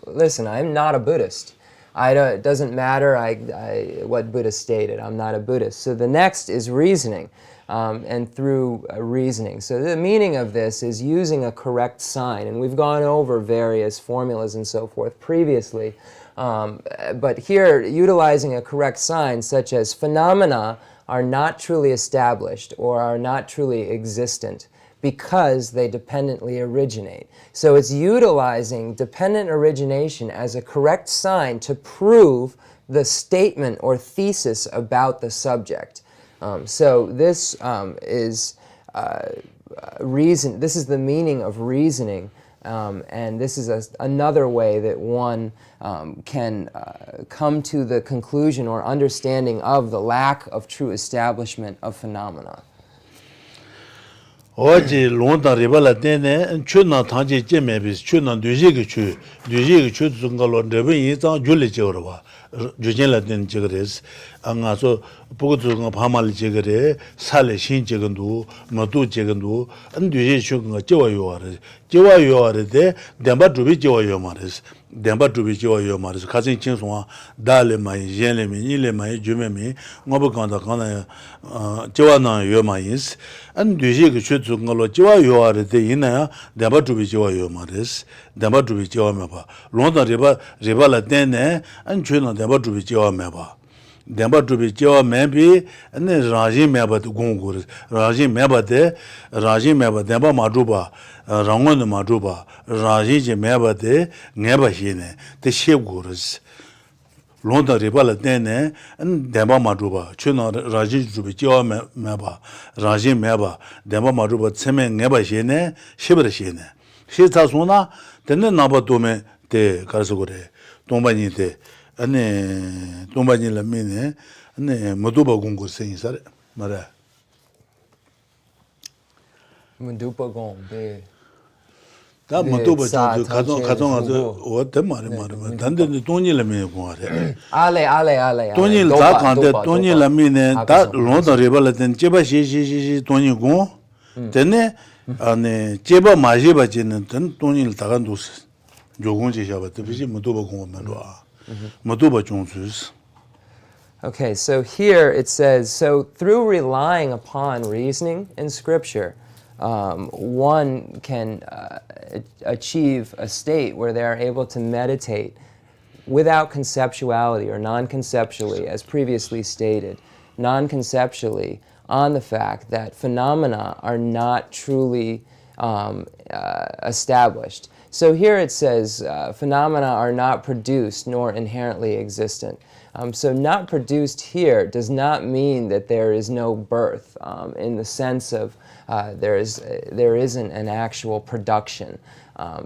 listen, I'm not a Buddhist, it doesn't matter what Buddha stated, I'm not a Buddhist. So the next is reasoning, and through reasoning. So the meaning of this is using a correct sign, and we've gone over various formulas and so forth previously, but here utilizing a correct sign such as phenomena are not truly established or are not truly existent because they dependently originate. So it's utilizing dependent origination as a correct sign to prove the statement or thesis about the subject. So this is reason. This is the meaning of reasoning, and this is another way that one can come to the conclusion or understanding of the lack of true establishment of phenomena. 어제 론다 리발라 때네 춘나 타지 제메비스 춘나 뒤지기 추 중간로 레베 이자 줄리 저러 봐 주진라된 저거레스 안가서 보고도 파말 저거레 살레 신 저건도 모두 저건도 안 뒤지 추가 저와요아레데 담바 두비 저와요 말레스 담바 두비 저와요 말레스 가진 칭송아 달레 마이 옌레미 일레마이 주메미 뭐버간다 가나 저와나 요마이스 안 뒤지 추 중간로 저와요아레데 이나야 담바 두비 저와요 말레스 담바 두비 저와메바 론다 리발라 때네 안 추나 담바 두비 저와메바 담바 두비 저와메비 ane raji meba de gongur raji meba 담바 마두바 랑원 마두바 raji je meba de ngeba shine de shegurus 론다 리발라 때네 안 담바 마두바 추나 raji 두비 저와메바 raji meba 담바 마두바 체메 ngeba shine shib르 shine 시타소나 되는 나바도메 데 가서 그래 동반이 데 안에 동반이라 미네 안에 모두바 공고 생이사래 말아 Mundupagon, 다 모두바 저 가정 아주 어때 말이 단데 돈이라 미네 공하래 Ale. 돈이 다 간데 돈이라 미네 다 론다 레발된 제바 시시시 돈이 공 되네 안에 제바 마시바지는 돈 돈이 다 간도스 조공지 샤바트 비지 모두바 공만 와 Okay, so here it says, so through relying upon reasoning in Scripture, one can achieve a state where they are able to meditate without conceptuality or non-conceptually, as previously stated, non-conceptually on the fact that phenomena are not truly established. So here it says, phenomena are not produced nor inherently existent. So not produced here does not mean that there is no birth in the sense of there isn't an actual production.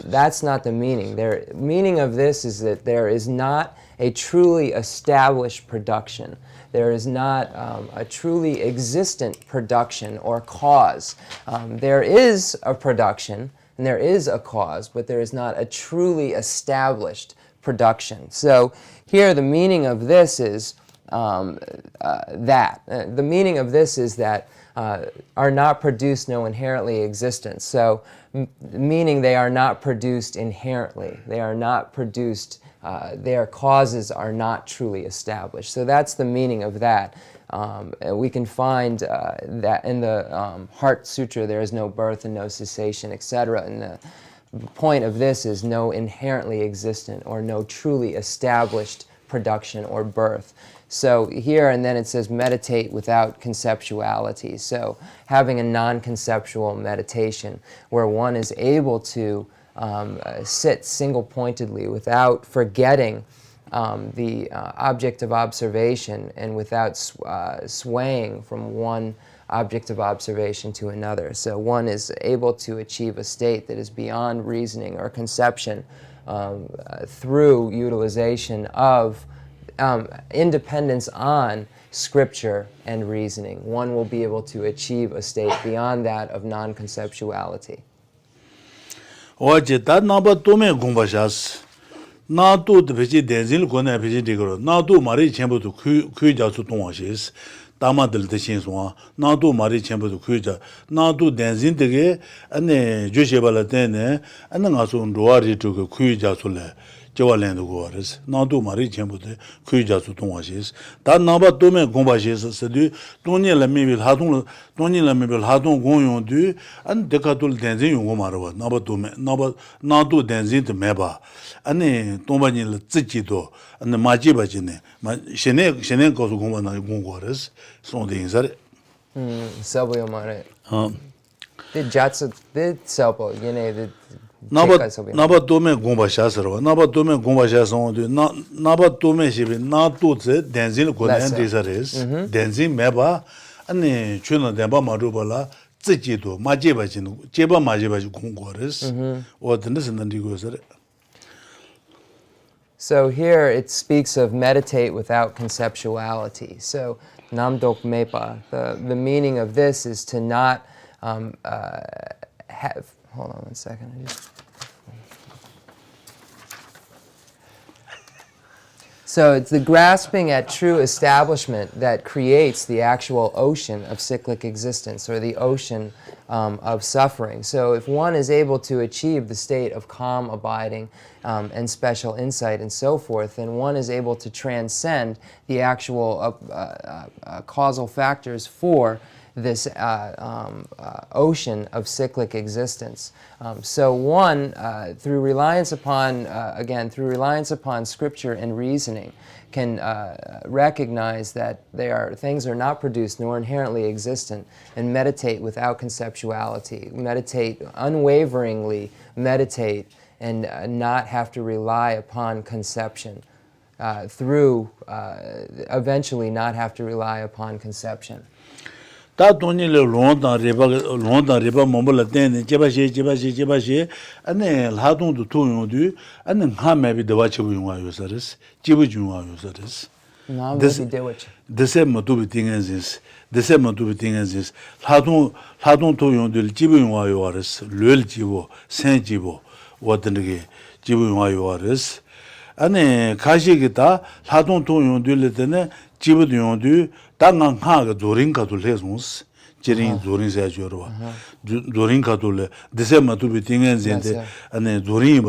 That's not the meaning. The meaning of this is that there is not a truly established production. There is not a truly existent production or cause. There is a production, and there is a cause, but there is not a truly established production. So here the meaning of this is the meaning of this is that are not produced no inherently existent. So meaning they are not produced inherently. They are not produced, their causes are not truly established. So that's the meaning of that. We can find that in the Heart Sutra, there is no birth and no cessation, etc. And the point of this is no inherently existent or no truly established production or birth. So here, and then it says meditate without conceptuality. So having a non-conceptual meditation where one is able to sit single-pointedly without forgetting the object of observation and without swaying from one object of observation to another. So one is able to achieve a state that is beyond reasoning or conception through utilization of independence on scripture and reasoning. One will be able to achieve a state beyond that of non-conceptuality. 어제 다 나바 도메 공부하셨어. 나도 베지 대진 거네 베지 되거. 나도 말이 전부도 그자수 동화시스. 다마들 대신소아 나도 말이 전부도 그자. 나도 대진 되게 안에 주셔발 때네 안에 가서 로아리 쪽 그자술래. 저war랜도 거르스. 나도 말이 전부도 그자수 동화시스. 다 나바 도메 공부하시스. 서디 돈이라미빌 하동 돈이라미빌 하동 공용도 안 데카돌 대진 용고 말어. 나바 도메 나도 대진도 매봐. 아니 동반일 찌지도 안 마지바지네 셴네 거수 공부나 공고르스 손대인사레 Selbo yomare. The jatsu the selbo yene the 나바 도메 공부하셔서 나바 도메 공부하셔서 나바 도메 시비 나도제 댄진 고난 디사레스 댄진 매바 아니 주는 대바 마루발라 찌지도 마지바지는 제바 마지바지 공고르스 어든데스 난디고서레. So here it speaks of meditate without conceptuality. So namdok mepa, the meaning of this is to not have, hold on one second. So it's the grasping at true establishment that creates the actual ocean of cyclic existence, or the ocean of suffering. So if one is able to achieve the state of calm abiding and special insight and so forth, then one is able to transcend the actual causal factors for this ocean of cyclic existence. So one, through reliance upon, again, through reliance upon scripture and reasoning, can recognize that things are not produced nor inherently existent, and meditate without conceptuality, meditate unwaveringly, meditate and not have to rely upon conception, eventually not have to rely upon conception. 다 돈이를 론다 리바 몸을 때는 제바시 안에 라동도 통용도 안에 하메비 대화치고 용화요서스 지부 용화요서스 데세모도 팅엔지스 라동 통용도 지부 용화요서스 르지부 센지부 와든게 지부 용화요서스 안에 가시기다 라동 통용도 때는 지부 용도 당한 하가 조링가도 레송스 제린 조링세 줘봐 조링가도 데세마도 비팅엔젠데 안에 조링이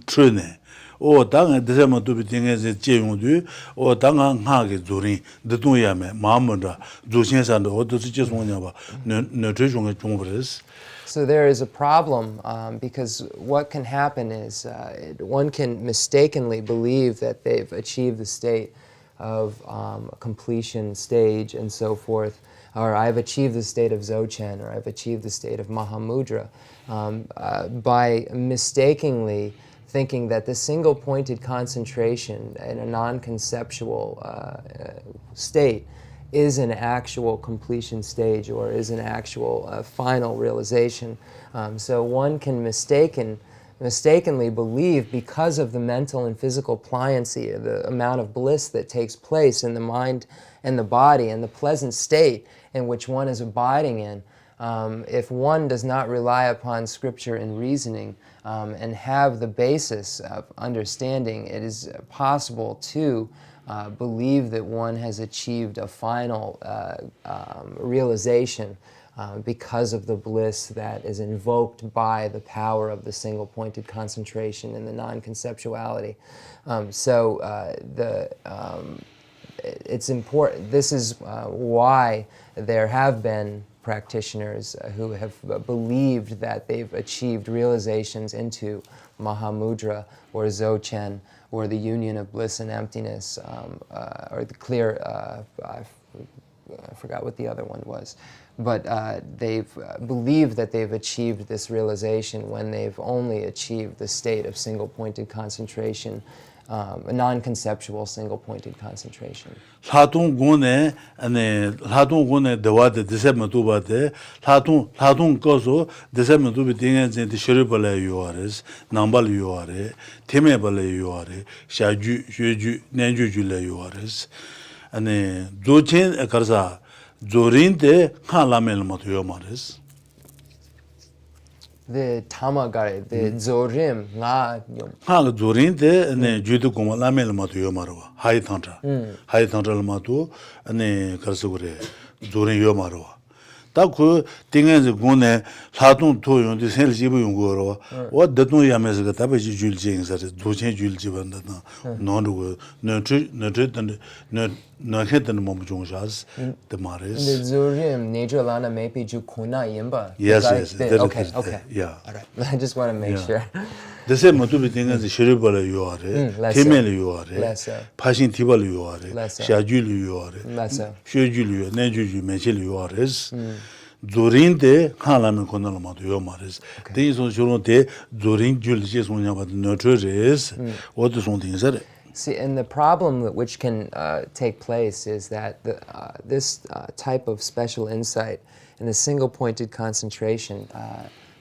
트르네 오 당한 데세마도 비팅엔제 제용도 오 당한 하게 조링 드도야메 마음으로 조신산도 어디서 제송냐봐 너트종의 종버스. So there is a problem because what can happen is one can mistakenly believe that they've achieved the state of completion stage and so forth, or I've achieved the state of Dzogchen, or I've achieved the state of Mahamudra, by mistakenly thinking that the single-pointed concentration in a non-conceptual state is an actual completion stage or is an actual final realization. So one can mistakenly believe, because of the mental and physical pliancy, the amount of bliss that takes place in the mind and the body, and the pleasant state in which one is abiding in, if one does not rely upon scripture and reasoning and have the basis of understanding, it is possible to believe that one has achieved a final realization because of the bliss that is invoked by the power of the single-pointed concentration and the non-conceptuality. It's important. This is why there have been practitioners who have believed that they've achieved realizations into Mahamudra or Dzogchen or the union of bliss and emptiness, or the clear I forgot what the other one was. But they've believed that they've achieved this realization when they've only achieved the state of single-pointed concentration, a non-conceptual single-pointed concentration. 라동 군에 아니 라동 군에 대화데 디세면도 바데 라동 거서 디세면도 비딩에 제 셔르벌에 요아레스 남발 요아레 테메벌에 요아레 샤주 슈주 nenju줄에 요아레스 아니 조친 가르사 조린데 칼라멜 모토요 마레스 The tamagare, the zorim, nga nyom. 하 조린데 네 주도 고마 라멜 모토요 마르와 하이 탄tra 마토 아니 가르서 그래 조린 요 마르와 딱그 띵에서 군에 라동 토용도 생일지부 용거로 와 대동 야면서 답지 줄지행서 도체 줄지반다 노르고 너헤던 몸 중샤스 the mares The zorim, nejolana maybe jukuna yimba. yes Okay. yeah All right. I just want to make sure. 데세 모두비 띵에서 셔르벌 요아레 테멜 요아레 Less 파신 티벌 요아레 Less 샤줄 요아레 Less 셔줄 요 nenjuju 메칠 요아레스 조린데 칼라면 코나로마도 요 마레스 데이소 쇼로데 조린 줄지 소냐바드 너트레스 어디 손딩사레 See, and the problem which can take place is that this type of special insight and the single-pointed concentration,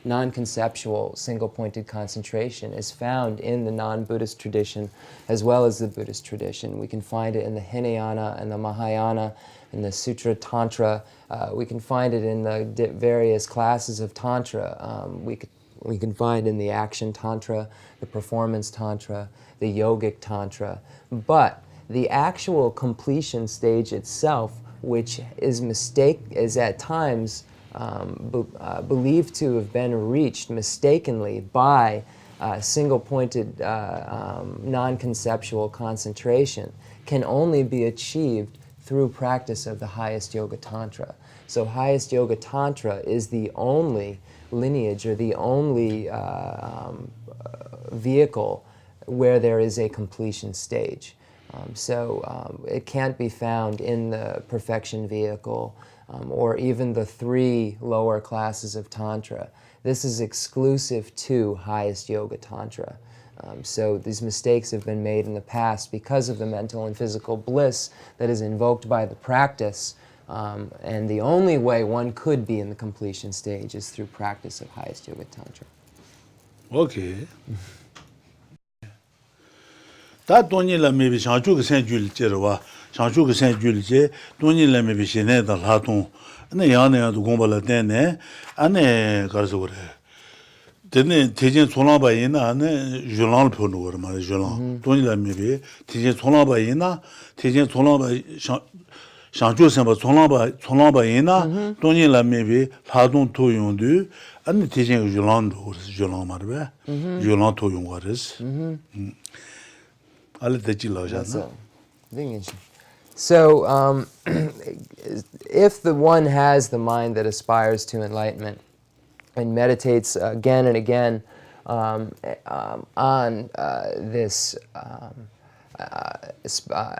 non-conceptual single-pointed concentration, is found in the non-Buddhist tradition as well as the Buddhist tradition. We can find it in the Hinayana and the Mahayana, in the Sutra Tantra. We can find it in the various classes of Tantra. We can find in the action Tantra, the performance Tantra, the yogic Tantra. But the actual completion stage itself, which is at times believed to have been reached mistakenly by single-pointed non-conceptual concentration, can only be achieved through practice of the highest Yoga Tantra. So highest Yoga Tantra is the only lineage or the only vehicle where there is a completion stage. So it can't be found in the perfection vehicle or even the 3 lower classes of Tantra. This is exclusive to highest Yoga Tantra. So these mistakes have been made in the past because of the mental and physical bliss that is invoked by the practice. And the only way one could be in the completion stage is through practice of highest Yoga Tantra. Okay. 다 돈이라 maybe 상주가 생줄지로와 상주가 생줄지 돈이라 maybe 신에다 라동 네 야네도 공부를 때네 안에 가서 그래. 되네 대전 손아바이나 안에 줄랑 표는 거 말이야 줄랑 돈이라 maybe 대전 손아바이나 대전 손아바 상주 생바 손아바이나 돈이라 maybe 라동 토용도 안에 대전 줄랑도 그래서 줄랑 말이야 줄랑 토용 거래서 So, if the one has the mind that aspires to enlightenment and meditates again and again on this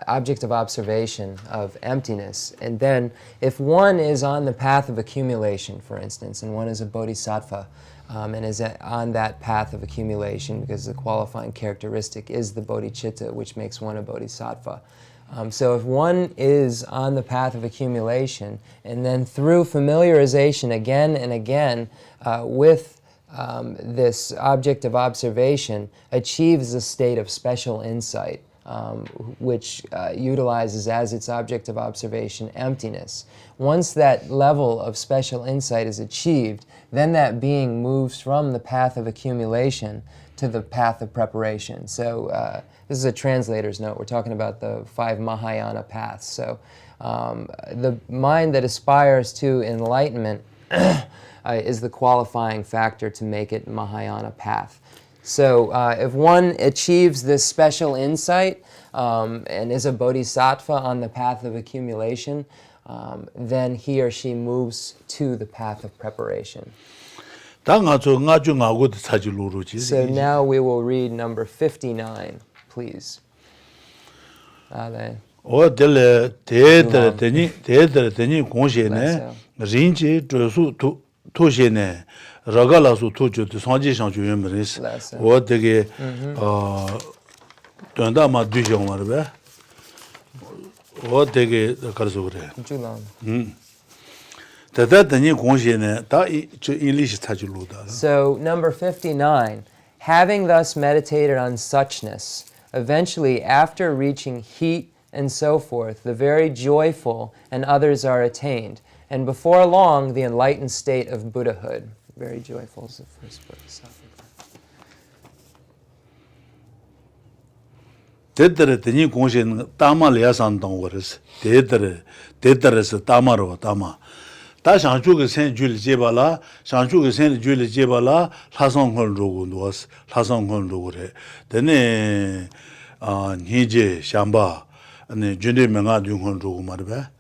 object of observation of emptiness, and then if one is on the path of accumulation, for instance, and one is a bodhisattva, and is on that path of accumulation because the qualifying characteristic is the bodhicitta, which makes one a bodhisattva. So if one is on the path of accumulation, and then through familiarization again and again with this object of observation, achieves a state of special insight, which utilizes as its object of observation emptiness. Once that level of special insight is achieved, then that being moves from the path of accumulation to the path of preparation. So this is a translator's note. We're talking about the 5 Mahayana paths. So the mind that aspires to enlightenment is the qualifying factor to make it Mahayana path. So if one achieves this special insight and is a bodhisattva on the path of accumulation, then he or she moves to the path of preparation. So now we will read number 59, please. o del teni gongshene rinji zhusu tu shene ragala su tu ju de sanji shang ju yuen meris o dege dunda ma du jong war be o dege karsu gre tata teni gongshene ta English ta ju lu da. So number 59, having thus meditated on suchness, eventually after reaching heat and so forth, the very joyful and others are attained, and before long the enlightened state of Buddhahood. Very joyful is the first bodhisattva. Dedere teni gongshen dama le san dong waris. Dedere se dama ro dama. Da shangchu ge sen ju le jeba la, shangchu ge sen ju le jeba la, la song kon ro gu was, la song kon ro re. Dene ni je shamba ane junde menga du kon ro gu mar ba.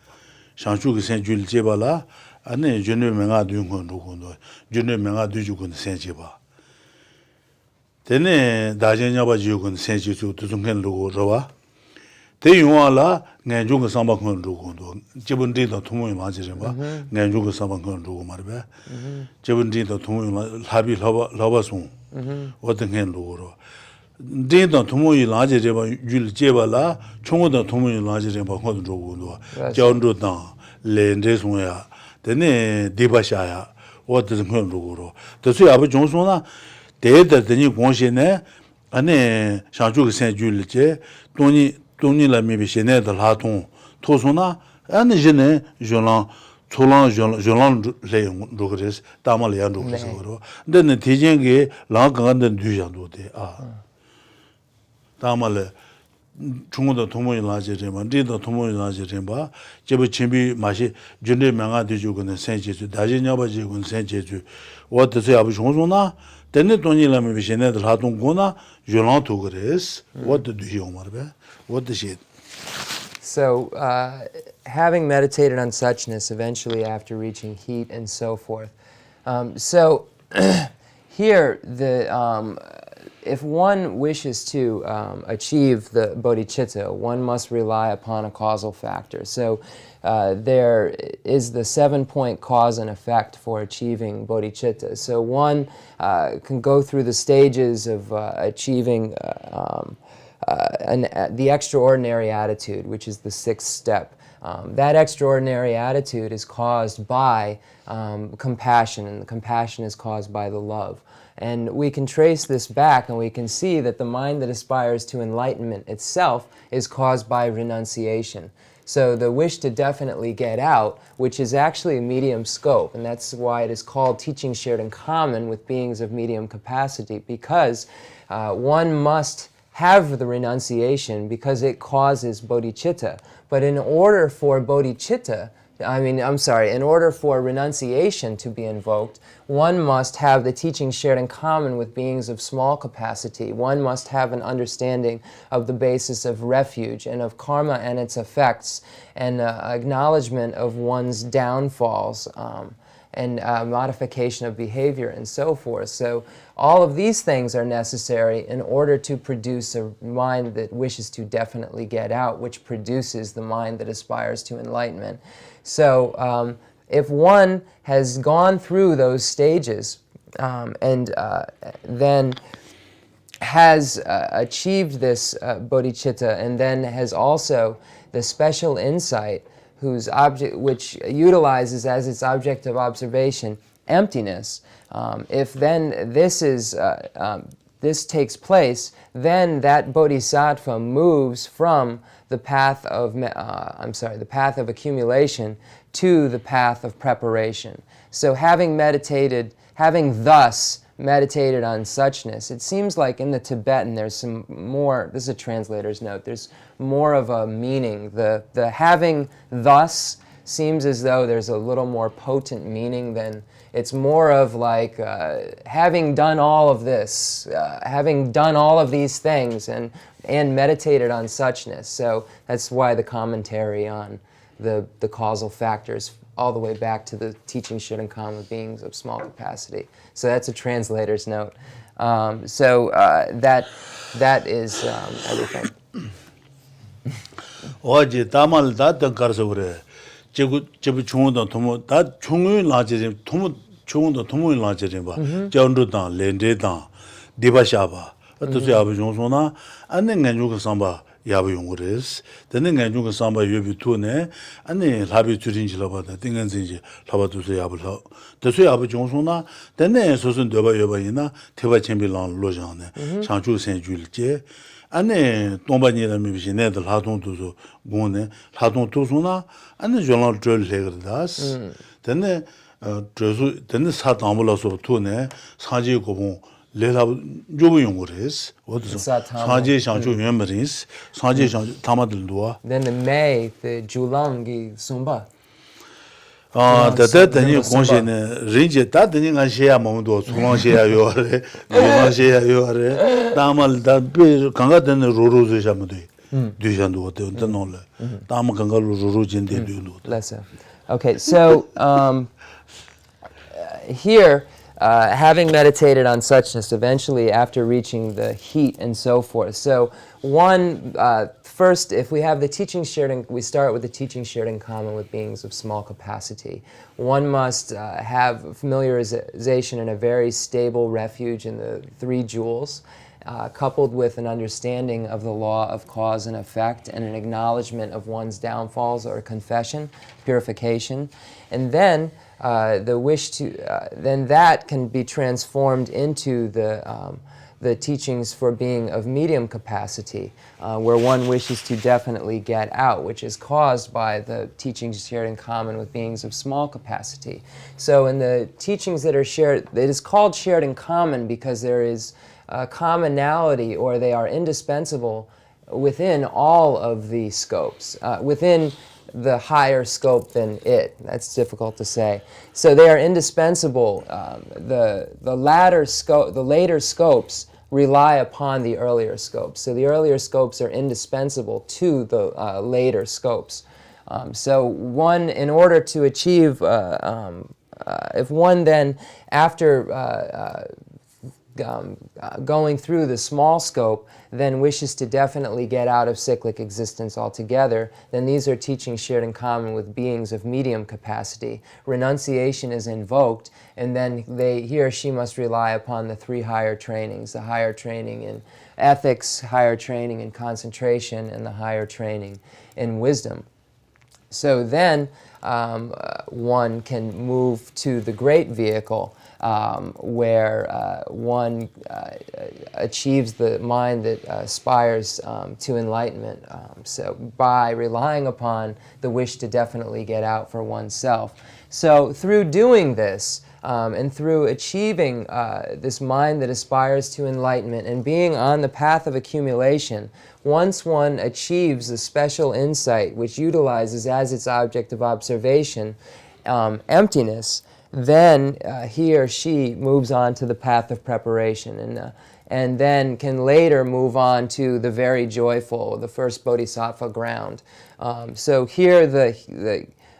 Shangchu ge sen ju le jeba la, ane junde menga du kon ro gu no. Junde menga du ju kon sen jeba. Tene dajen nyaba jiyo kun senchi su tuzungken lugu rawa. Te yuwa la ngan junga samba kun lugu ndo. Jibun rinda tumu yu maji rinba, ngan junga samba kun lugu marba. Jibun rinda tumu yu labi laba sung, wadengken lugu rawa. Rinda tumu yu laji rinba yul jeba la, chungu da tumu yu laji rinba kun lugu ndo. Jaunru dang, len re sung ya, tene diba sha ya, wadengken lugu rawa. Tasu yabu chung sung na, 대대 되니 공시네 안에 샤주게 생줄지 돈이 라미비 시네들 하동 토소나 안에 전에 졸랑 레용 로그레스 다말이야 로그레스로 근데 대전게 라강한데 뒤장도 돼아 다말에 중국의 동문이 나지지만 리더 동문이 나지지만 제부 준비 맛이 준비 명아 되주고는 생제주 다진여바지고는 생제주 어디서 아부 종소나 Tene toni lami bishene de latung gona jolan to gres. What do you marbe? What the shit? So, having meditated on suchness, eventually after reaching heat and so forth. Here, if one wishes to achieve the bodhicitta, one must rely upon a causal factor. So there is the 7-point cause and effect for achieving bodhicitta. So one can go through the stages of achieving the extraordinary attitude, which is the 6th step. That extraordinary attitude is caused by compassion, and the compassion is caused by the love. And we can trace this back, and we can see that the mind that aspires to enlightenment itself is caused by renunciation. So the wish to definitely get out, which is actually a medium scope, and that's why it is called teaching shared in common with beings of medium capacity, because one must have the renunciation because it causes bodhicitta. But in order for in order for renunciation to be invoked, one must have the teaching shared in common with beings of small capacity. One must have an understanding of the basis of refuge and of karma and its effects, and acknowledgement of one's downfalls, and modification of behavior and so forth. So all of these things are necessary in order to produce a mind that wishes to definitely get out, which produces the mind that aspires to enlightenment. So if one has gone through those stages and then has achieved this bodhicitta, and then has also the special insight which utilizes as its object of observation emptiness, if then this takes place, then that bodhisattva moves from the path of accumulation to the path of preparation. So having thus meditated on suchness, it seems like in the Tibetan there's some more, this is a translator's note, there's more of a meaning. The having thus seems as though there's a little more potent meaning than, it's more of like having done all of this, having done all of these things and meditated on suchness. So that's why the commentary on the causal factors all the way back to the teaching shared in common with beings of small capacity. So that's a translator's note. That is everything. 어제 다말 다던 가서 그래. 제부 중원도 도모 다 중의 라제 도모 중원도 도모 라제 봐. 전도다 렌데다 디바샤바. 어떠세 아버 종소나 안는 간주가 삼바 야부 용거레스. 되는 간주가 삼바 여비 투네 안에 라비 줄인지라 봐다. 띵간진지 라바도서 야부서. 더세 아버 종소나 되네 소선 되바 여바이나 대바 챔빌랑 로장네. 상주 생줄제 안에 동반이라는 미시 내들 하동도서 고네 하동도서나 안에 전ral 줄레거다스 근데 저수 근데 사담불어서 투네 사지 고봉 레라 조부 용거레스 어디서 사지 상주 연머리스 사지 상주 담아들도와 Then the May, the Julangi Sumba. 다다더니 공시네 린제 다더니 간시야 몸도 소랑시야 요래 요랑시야 요래 다말다 비 강가든 로로즈 샤무데 뒤잔도 어때 놀래 다음 강가 로로진데 뒤도 Lesser. Okay, so here, having meditated on suchness, eventually after reaching the heat and so forth. So one, first, if we have the teaching shared, we start with the teaching shared in common with beings of small capacity. One must have familiarization in a very stable refuge in the three jewels, coupled with an understanding of the law of cause and effect and an acknowledgement of one's downfalls or confession, purification. And then the wish to, then that can be transformed into the teachings for being of medium capacity, where one wishes to definitely get out, which is caused by the teachings shared in common with beings of small capacity. So in the teachings that are shared, it is called shared in common because there is commonality, or they are indispensable within all of the scopes, within the higher scope than it. That's difficult to say. So they are indispensable. The later scopes rely upon the earlier scopes. So the earlier scopes are indispensable to the later scopes. So one, in order to achieve, if one then, after going through the small scope, then wishes to definitely get out of cyclic existence altogether, then these are teachings shared in common with beings of medium capacity. Renunciation is invoked, and then he or she must rely upon the three higher trainings, the higher training in ethics, higher training in concentration, and the higher training in wisdom. So then one can move to the great vehicle, where one achieves the mind that aspires to enlightenment. So by relying upon the wish to definitely get out for oneself. So through doing this, and through achieving this mind that aspires to enlightenment and being on the path of accumulation, once one achieves the special insight which utilizes as its object of observation emptiness, then he or she moves on to the path of preparation, and then can later move on to the very joyful, the first bodhisattva ground. So here,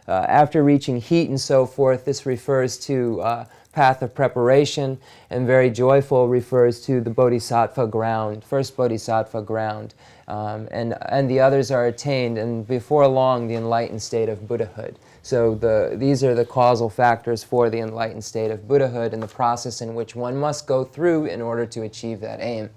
after reaching heat and so forth, this refers to path of preparation, and very joyful refers to the bodhisattva ground, first bodhisattva ground. And the others are attained, and before long, the enlightened state of Buddhahood. So these are the causal factors for the enlightened state of Buddhahood and the process in which one must go through in order to achieve that aim.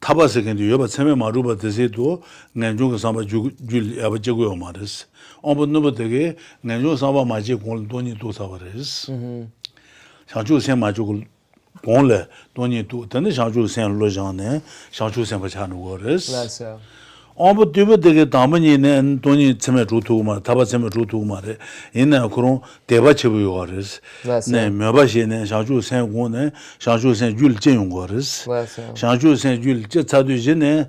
타바 세컨드 여바 세메 마루바 데세도 난중가 삼바 줄 야바제고요 마르스 엄분노버 되게 난중 삼바 마지 공 돈이 도 사버레스 샤주 세 마주고 공래 돈이 도 근데 샤주 세 로장네 샤주 세 바차는 거레스 Abu Dubu de Damani and Tony Semetutuma, Taba Semetutuma, in a cron, Debachebu waters, Mabashi and Shaju Saint Wone, Shaju Saint Jules Jin waters, Shaju Saint Jules Jetsadu Jene,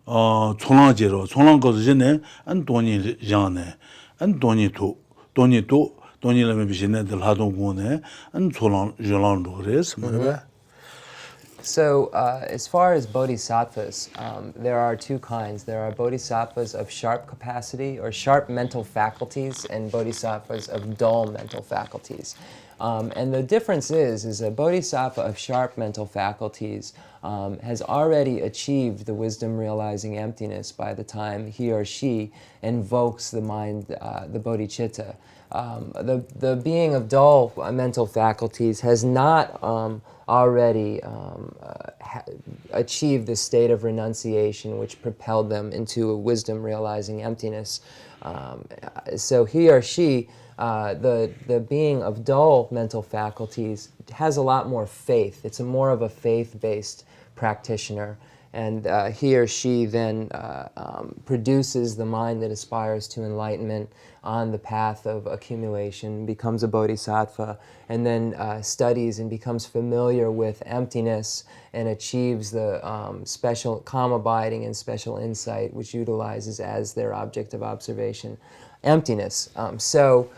Tolangero, Tolangos Jene, and Tony Jane, and Tony To, Tony Lamibishine, the Ladon Wone, and Tolan Jolando. So, as far as bodhisattvas, there are two kinds. There are bodhisattvas of sharp capacity or sharp mental faculties, and bodhisattvas of dull mental faculties. And the difference is a bodhisattva of sharp mental faculties has already achieved the wisdom realizing emptiness by the time he or she invokes the mind, the bodhicitta. The being of dull mental faculties has not already achieved the state of renunciation which propelled them into a wisdom realizing emptiness. So he or she, the being of dull mental faculties, has a lot more faith. It's more of a faith-based practitioner. And he or she then produces the mind that aspires to enlightenment on the path of accumulation, becomes a bodhisattva, and then studies and becomes familiar with emptiness and achieves the special calm abiding and special insight, which utilizes as their object of observation emptiness. The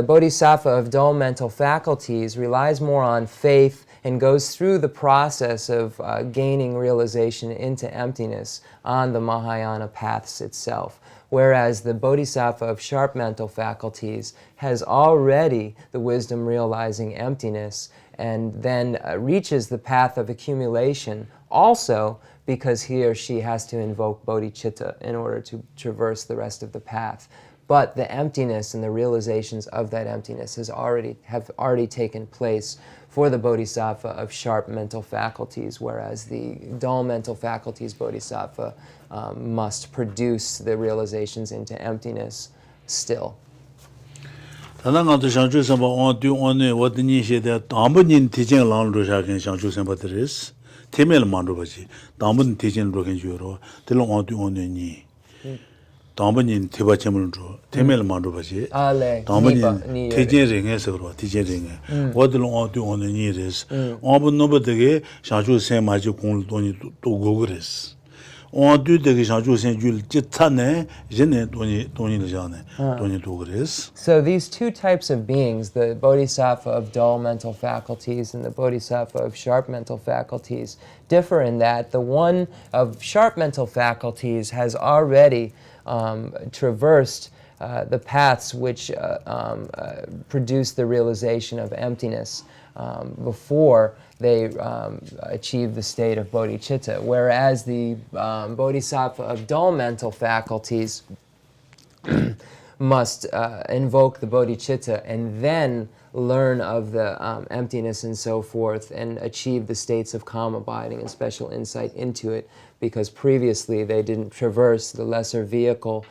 bodhisattva of dull mental faculties relies more on faith and goes through the process of gaining realization into emptiness on the Mahayana paths itself. Whereas the bodhisattva of sharp mental faculties has already the wisdom realizing emptiness and then reaches the path of accumulation also because he or she has to invoke bodhicitta in order to traverse the rest of the path. But the emptiness and the realizations of that emptiness have already taken place for the bodhisattva of sharp mental faculties, whereas the dull mental faculties bodhisattva must produce the realizations into emptiness still. Dambanin Tibachamul, Temel Mandubaji, Dambanin Tijin Ring as a Tijin Ring. What the long do on the nearest? Open number the gay, Shaju Saint Magic Tony to Gogres. On do the Shaju Saint Jules Jitane, Jene Tony Jane, Tony Togres. So these two types of beings, the bodhisattva of dull mental faculties and the bodhisattva of sharp mental faculties, differ in that the one of sharp mental faculties has already traversed the paths which produce the realization of emptiness before they achieve the state of bodhicitta, whereas the bodhisattva of dull mental faculties must invoke the bodhicitta and then learn of the emptiness and so forth and achieve the states of calm abiding and special insight into it, because previously they didn't traverse the lesser vehicle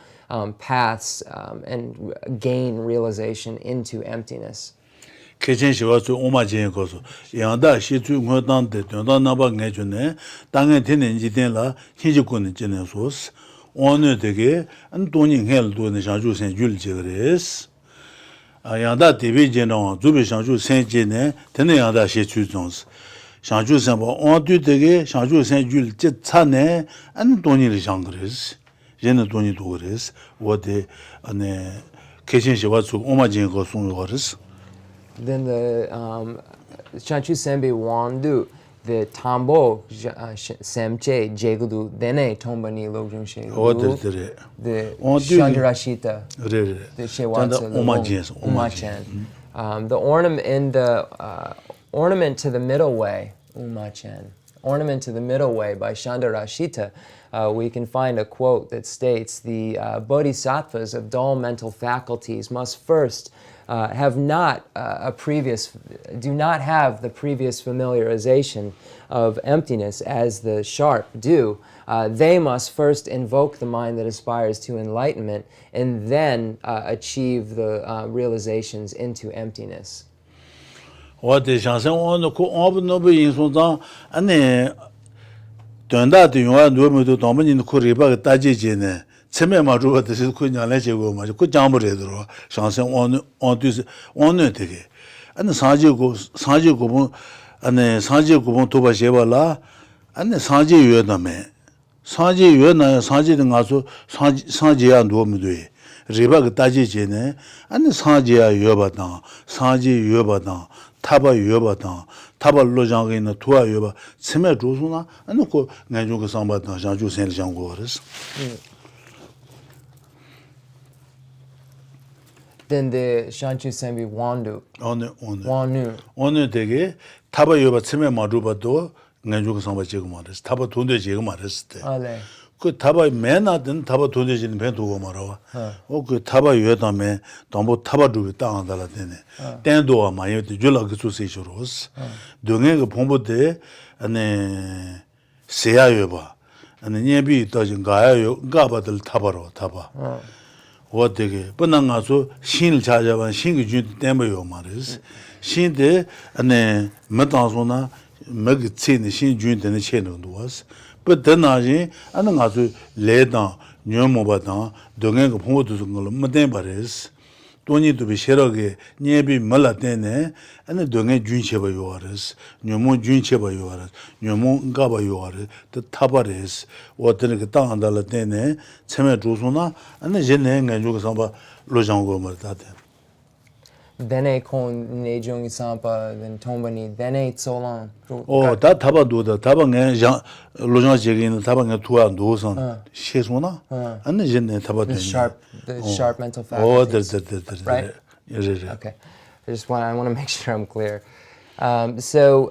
paths and gain realization into emptiness. Kechen Shivasu Oma Jen Koso, Yanda Shitu Ngotante, Tonda Naba Ngajune, Tangan Tenen Jitela, Hijikun Genesos, Honor Dege, and Tony Hell to the Shaju Saint Jules Jegres. Yanda TV General, Zubi Shaju Saint Jene, Tenayanda Shitu Jones. Shaju Sambo, on du Dege, Shaju Saint Jules Jetsane, and Tony Jangres, Jen Tony Togres, what the Kechen Shivasu Oma Jen Koso. Then the Chanchu Sembe Wandu, the Tambo Semche Jegudu, Dene Tombani Lojung She, the Chandrashita, the Shewatsa, the Umachan. The ornament in the ornament to the middle way, Umachan. Ornament to the middle way by Chandrashita, we can find a quote that states the bodhisattvas of dull mental faculties must first do not have the previous familiarization of emptiness as the sharp do. They must first invoke the mind that aspires to enlightenment and then achieve the realizations into emptiness. What is Jansen on the Cob Noble in Sudan and donda de yuwa no mu do dom ni ko riba ta ji ji ne cheme ma ru de ko nya le je go ma ko jang bu re do shang sen on ne de ge an sa ji go bu ane sa ji go bu to ba je ba la ane sa ji yue da me sa ji yue na sa ji de nga so sa ji ya do mu de riba ga ta ji ji ne ane sa ji ya yue ba da sa ji yue ba da 타바 유여바다 타바 로장에 있는 투아 유여바 치매 조수나 아니 그 내주고 상바다 장주 생일 장고 그랬어. Then the Shanchu Sembi Wandu. 오늘 되게 타바 유여바 치매 마주바도 내주고 상바 제고 말했어. 타바 돈대 제고 말했을 때. 네. 그 타바 맨하든 타바 돈대 지는 배 두고 말아. 그 타바 유여다면 너무 타바 두고 땅 달라 되네. 땡도와 많이 줄라 그 소세쇼로스. 동해 그 본부대 안에 세야여 봐. 안에 예비 떠진 가야요. 가바들 타바로 타바. 어떻게 뻔한 가서 신을 찾아봐 신이 준 때문에요 말이스. 신데 안에 몇단소나 먹이 치는 신 준되는 체는 도와서 버드나지 아는 가서 레다 녀모바다 동행 그 부모도 걸 못된 바레스 돈이도 비셔게 녀비 몰라되네 아니 동행 준체바 요아레스 녀모 준체바 요아레스 녀모 가바 요아레 더 타바레스 어떤 그 땅한달라 되네 처음에 조소나 아니 제네 가지고 상바 로장고 말다데 Dene kon nejung sampa then tombani dene tsolan. 다 타바도다 타방에 로장 제기는 타방에 투아 노선 시소나 안내 전에 타바데 The sharp mental faculties. Right? Yeah. Okay. I want to make sure I'm clear. So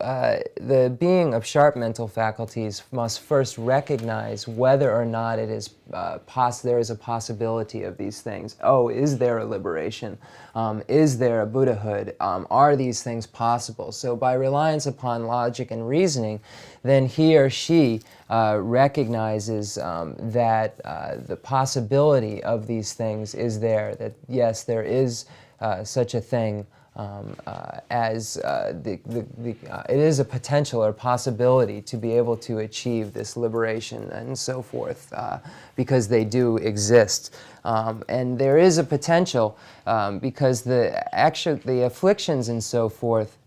the being of sharp mental faculties must first recognize whether or not it is there is a possibility of these things. Oh, is there a liberation? Is there a Buddhahood? Are these things possible? So by reliance upon logic and reasoning, then he or she recognizes that the possibility of these things is there, that yes, there is such a thing it is a potential or possibility to be able to achieve this liberation and so forth, because they do exist. And there is a potential because the afflictions and so forth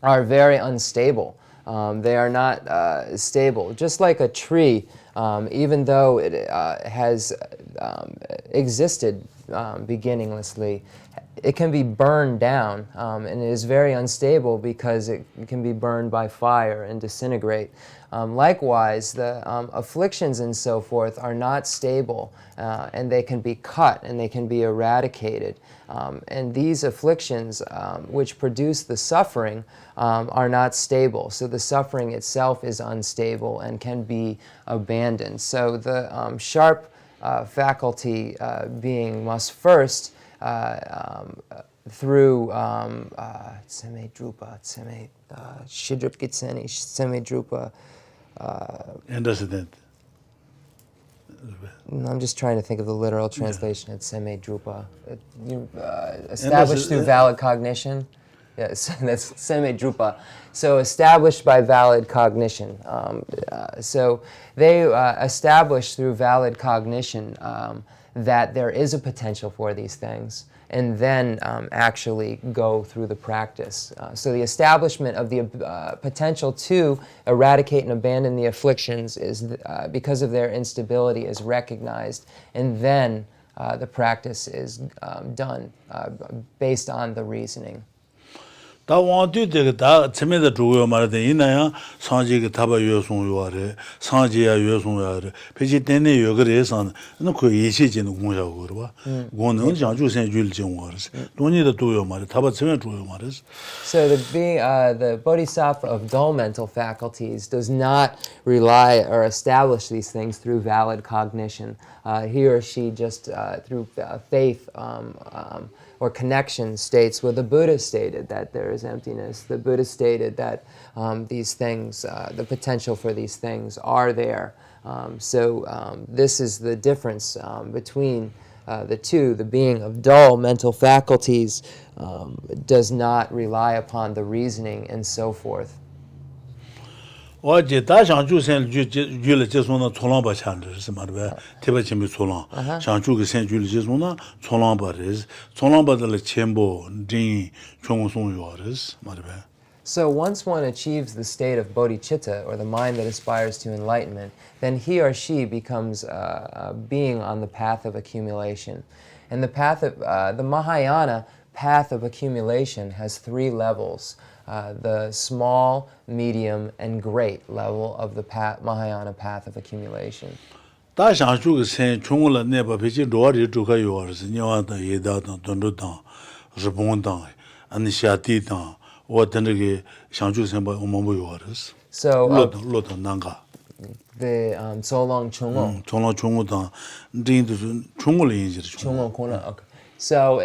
are very unstable. They are not stable. Just like a tree, even though it has existed beginninglessly, it can be burned down, and it is very unstable because it can be burned by fire and disintegrate. Likewise, the afflictions and so forth are not stable, and they can be cut and they can be eradicated. And these afflictions, which produce the suffering, are not stable. So the suffering itself is unstable and can be abandoned. So the sharp faculty being must first, through tseme drupa, tseme shidrup gitseni, tseme drupa. Antecedent. I'm just trying to think of the literal translation. It's tseme drupa. Established through valid cognition. Yes, that's tseme drupa. So established by valid cognition. So they establish through valid cognition that there is a potential for these things, and then actually go through the practice. So the establishment of the potential to eradicate and abandon the afflictions is because of their instability is recognized, and then the practice is done based on the reasoning. 다 원도 되게 다 처음에 주요 말데 이나야 상지가 타바 요송 요아래 상지야 요송 요아래 배지 때네 요 그래서 그 이시지는 공부하고 그러 봐. 그거는 장주생 줄정 거스. 돈이도 도요 말에 타바 처음에 주요 말스. So the bodhisattva of dull mental faculties does not rely or establish these things through valid cognition. He or she just through faith or connection states, well, the Buddha stated that there is emptiness. The Buddha stated that these things, the potential for these things are there. So this is the difference between the two. The being of dull mental faculties does not rely upon the reasoning and so forth. 어제 다 상주선 줄을 제송나 총랑바 찬르스 말베 티베침이 총랑 상주의 생줄을 제송나 총랑바르스 총랑바들 첨보 딩 총송요르스 말베. So once one achieves the state of bodhicitta, or the mind that aspires to enlightenment, then he or she becomes a being on the path of accumulation. And the path of the Mahayana path of accumulation has 3 levels. The small, medium, and great level of the Mahayana path of accumulation. 다 상주의 생 총을 내봐 비지 로아리 두가 요르스 녀와다 예다다 돈도다日本다 아니샤티다 어떤게 상주의 생바 엄마부 요르스. So 로도 난가. the Solong Chungong. 총랑 총우다 딩도 총을 인지를 Chungong Kona. Okay. So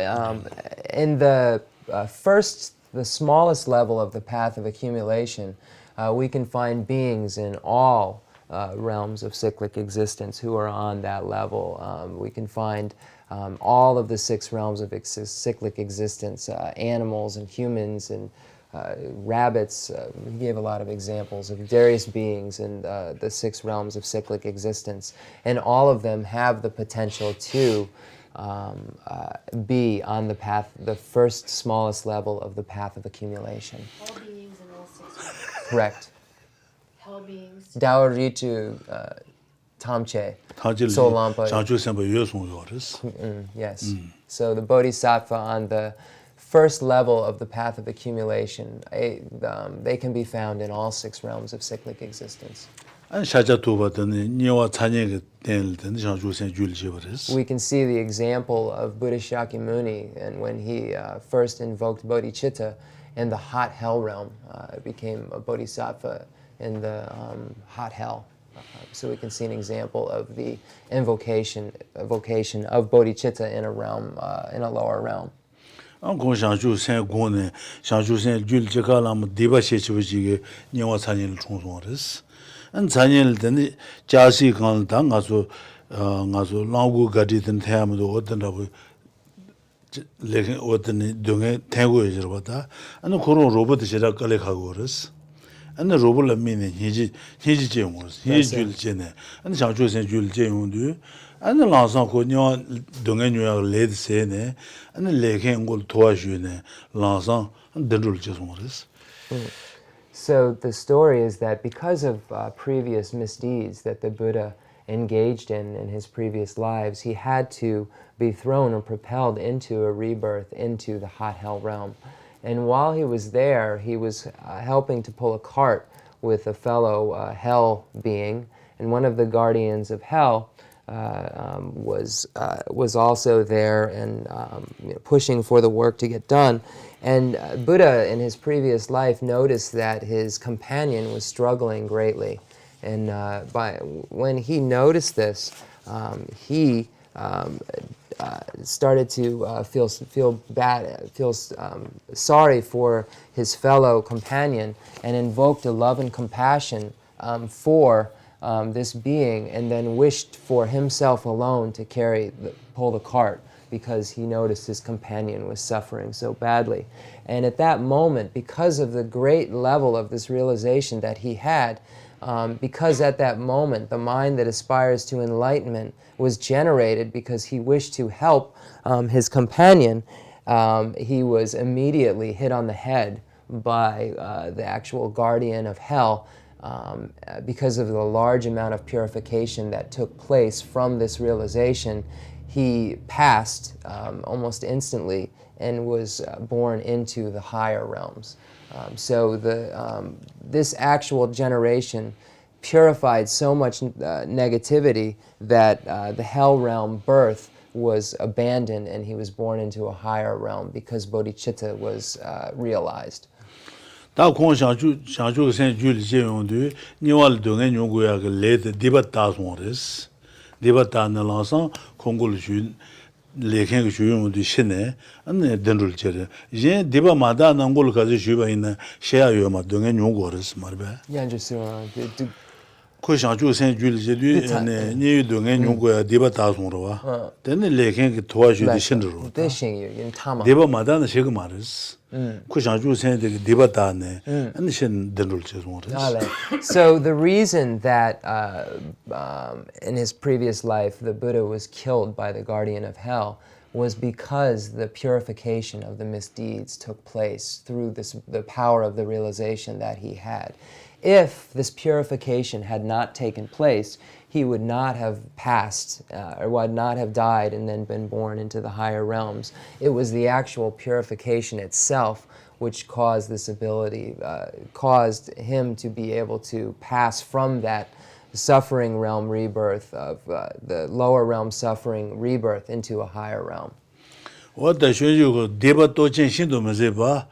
in the the smallest level of the path of accumulation, we can find beings in all realms of cyclic existence who are on that level. We can find all of the 6 realms of cyclic existence, animals and humans and rabbits. He gave a lot of examples of various beings in the 6 realms of cyclic existence, and all of them have the potential to be on the path, the first smallest level of the path of accumulation. All beings in all 6 realms. Correct. Hell beings. Dao Ritu Tamche. Solampa. Yes. So the bodhisattva on the first level of the path of accumulation, they can be found in all 6 realms of cyclic existence. We can see the example of Buddha Shakyamuni, and when he first invoked bodhicitta in the hot hell realm, became a bodhisattva in the hot hell. So we can see an example of the invocation of bodhicitta in a realm, in a lower realm. 안 잔일 되니 자시 간당 가서 가서 라고 가디든 태하면도 어떤다고 레긴 어떤 동에 태고 있어봤다. 아니 그런 로봇 제가 걸레 가고 그랬어. 아니 로봇을 미네 희지 제용으로서 희줄 제네. 아니 장주선 줄 제용도 아니 라상 고녀 동에 뉴욕 레드세네. 아니 레긴 걸 도와주네. 라상 된줄 제용으로서. So the story is that because of previous misdeeds that the Buddha engaged in his previous lives, he had to be thrown or propelled into a rebirth into the hot hell realm. And while he was there, he was helping to pull a cart with a fellow hell being, and one of the guardians of hell was also there and pushing for the work to get done. And Buddha, in his previous life, noticed that his companion was struggling greatly. And when he noticed this, he started to feel sorry for his fellow companion, and invoked a love and compassion for this being, and then wished for himself alone to pull the cart, because he noticed his companion was suffering so badly. And at that moment, because of the great level of this realization that he had, because at that moment the mind that aspires to enlightenment was generated because he wished to help his companion, he was immediately hit on the head by the actual guardian of hell, because of the large amount of purification that took place from this realization. He passed almost instantly and was born into the higher realms. So this actual generation purified so much negativity that the hell realm birth was abandoned, and he was born into a higher realm because bodhicitta was realized. 다 공상주 생주를 제용도 니월 동에 요구야 그 레드 디바타송레스 디바타나라서 공고를 준 레켄 주용도 신네 안에 된줄 제래 이제 디바마다 난걸 가지고 주바 있는 셰아요마 동에 요구르스 말베 Yeah, just 그 상주 생줄지도 네 니도 년고야 디바 다송으로와 되는 레켄 도와주기 신으로 대신이 타마. 디바마다는 제가 말했어 그 상주 생들 디바다네 아니 신 된을 죄송으로 So the reason that in his previous life the Buddha was killed by the guardian of hell was because the purification of the misdeeds took place through the power of the realization that he had. If this purification had not taken place, he would not have passed or would not have died and then been born into the higher realms. It was the actual purification itself which caused this ability, caused him to be able to pass from that suffering realm rebirth of the lower realm suffering rebirth into a higher realm. 어다 쇼주고 디바도 진신도 메제바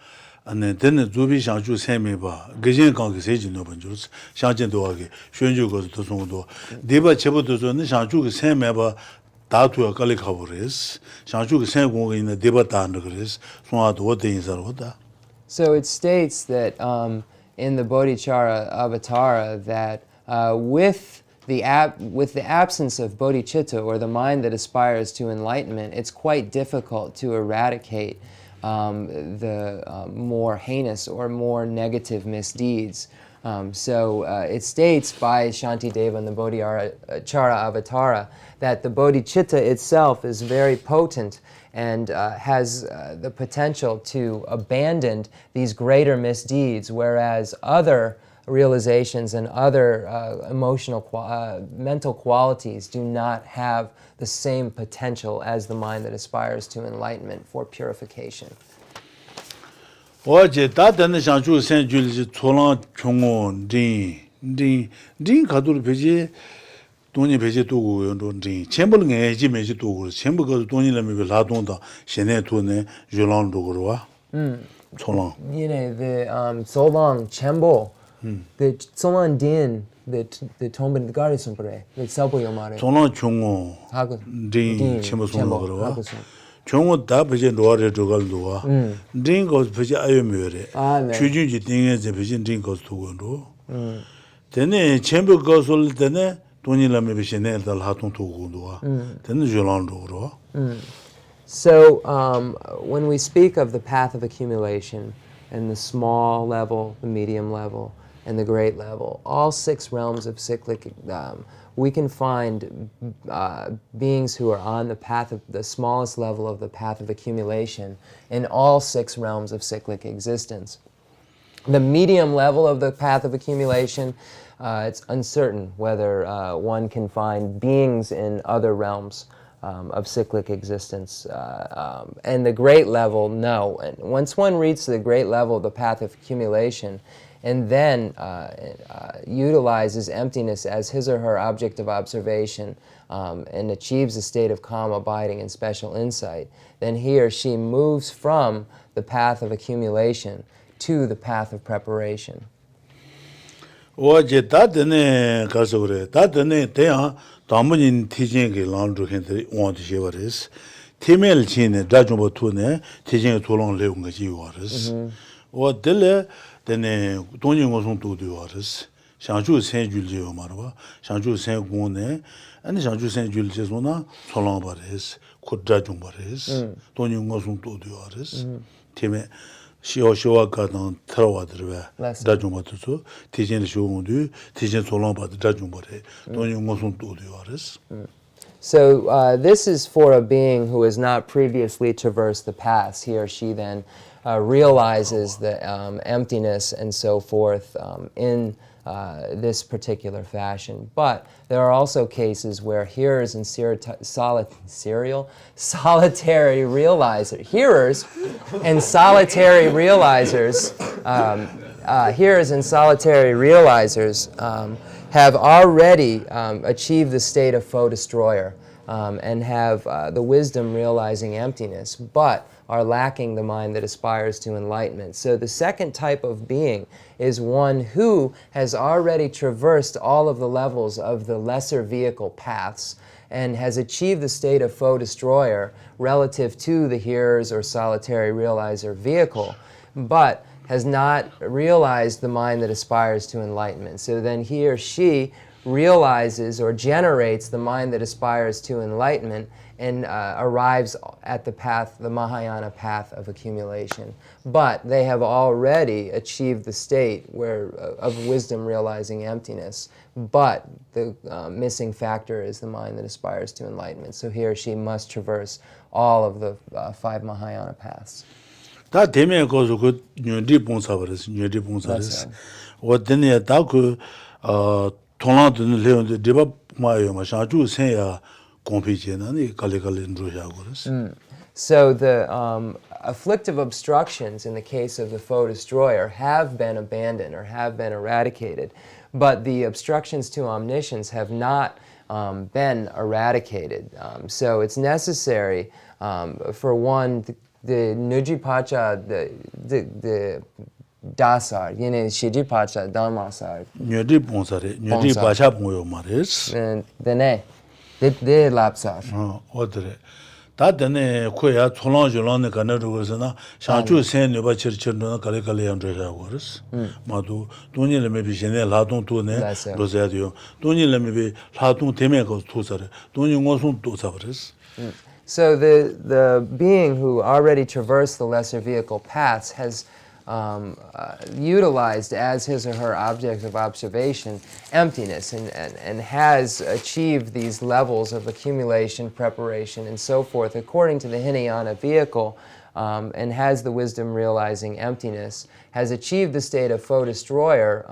안에 되는 주비 상주 세메바 그진 관계 세진도 번주 상진도 하게 쇼주고 도송도 디바 제보도 전에 상주 세메바 다투가 깔리 가버렸어 상주 세공에 있는 디바다는 그래서 송아도 어디 인사로다. So it states that in the Bodhicharya Avatara that with the absence of bodhicitta, or the mind that aspires to enlightenment, it's quite difficult to eradicate the more heinous or more negative misdeeds. So it states by Shantideva in the Bodhicharya Avatara that the bodhicitta itself is very potent and has the potential to abandon these greater misdeeds, whereas other realizations and other emotional, mental qualities do not have the same potential as the mind that aspires to enlightenment for purification. 어제 다른 상주 생줄지 초랑 총원 린 가도를 베지 돈이 베지 도고 린 쳔벌 내지 메지 도고 쳔벌 그 돈이라면 라동다 신내 돈에 줄랑도 그러와 초랑 You know, the Solong Chembo, the Solong Din, the Tomben Gari Sumpre, the Sabo Yomare. 초랑 총원 린 쳔벌 손으로 그러와 종은 다 버지 노아를 들어갈도와 링고스 버지 아유미래 주주지 딩에서 버지 링고스 두고로 되네 챔버 거슬 때네 돈이라면 버지 내달 하통 두고도와 되는 줄랑도로. So when we speak of the path of accumulation and the small level, the medium level, and the great level, all 6 realms of cyclic, we can find beings who are on the path of the smallest level of the path of accumulation in all 6 realms of cyclic existence. The medium level of the path of accumulation, it's uncertain whether one can find beings in other realms of cyclic existence. And the great level, no. And once one reaches the great level of the path of accumulation, and then utilizes emptiness as his or her object of observation and achieves a state of calm abiding and special insight, then he or she moves from the path of accumulation to the path of preparation. 어제 다드네 가서 그래. 다드네 대야 담문인 티징게 란도 현들이 원도 시버스. 티멜 진에 다좀버 투네 티징에 돌롱 레운 거지 와르스. 어들레 되네 돈이 무슨 도도 와르스. 상주 생줄지요 말아. 상주 생고네 아니 상주 생줄지소나 솔롱 바르스. 코드라 좀 바르스. 돈이 무슨 도도 와르스. 티메 시오시와 가던 트라와들베 다중마트소 티젠 쇼운드 티젠 솔롱바드 다중바레 돈이 무슨 도디와르스. So this is for a being who has not previously traversed the paths. He or she then realizes the emptiness and so forth in this particular fashion. But there are also cases where hearers and solitary realizers, hearers and solitary realizers, have already achieved the state of foe destroyer and have the wisdom realizing emptiness, but are lacking the mind that aspires to enlightenment. So the second type of being is one who has already traversed all of the levels of the lesser vehicle paths and has achieved the state of foe destroyer relative to the hearers or solitary realizer vehicle, but has not realized the mind that aspires to enlightenment. So then he or she realizes or generates the mind that aspires to enlightenment and arrives at the path, the Mahayana path of accumulation. But they have already achieved the state of wisdom realizing emptiness. But the missing factor is the mind that aspires to enlightenment. So he or she must traverse all of the 5 Mahayana paths. 다 되면 거기서 그 녀디 봉사버스 녀디 봉사스 어든에 다그 통화든 레온데 디바 마요 마샤주 세야 공피제는 갈래갈래 누르야고스. So the afflictive obstructions in the case of the foe destroyer have been abandoned or have been eradicated, but the obstructions to omniscience have not been eradicated. So it's necessary for one, the Nujipacha, the Dasar, Shijipacha, Dhammasar. 녀디 봉사래, 녀디 바샤 봉요 말이스. Dene, de Lapsar. 어드래. 다 되네 코야 촌랑줄랑네 가네르고서나 샤주 센네바 칠칠노나 갈래갈래 양저샤고스. 마도 돈이레메 비제네 라동 도네 로자디오. 돈이레메 라동 데메고 토사래. 돈이 고송 도사버스. So the being who already traversed the lesser vehicle paths has utilized as his or her object of observation emptiness and has achieved these levels of accumulation, preparation, and so forth according to the Hinayana vehicle, and has the wisdom realizing emptiness, has achieved the state of foe destroyer,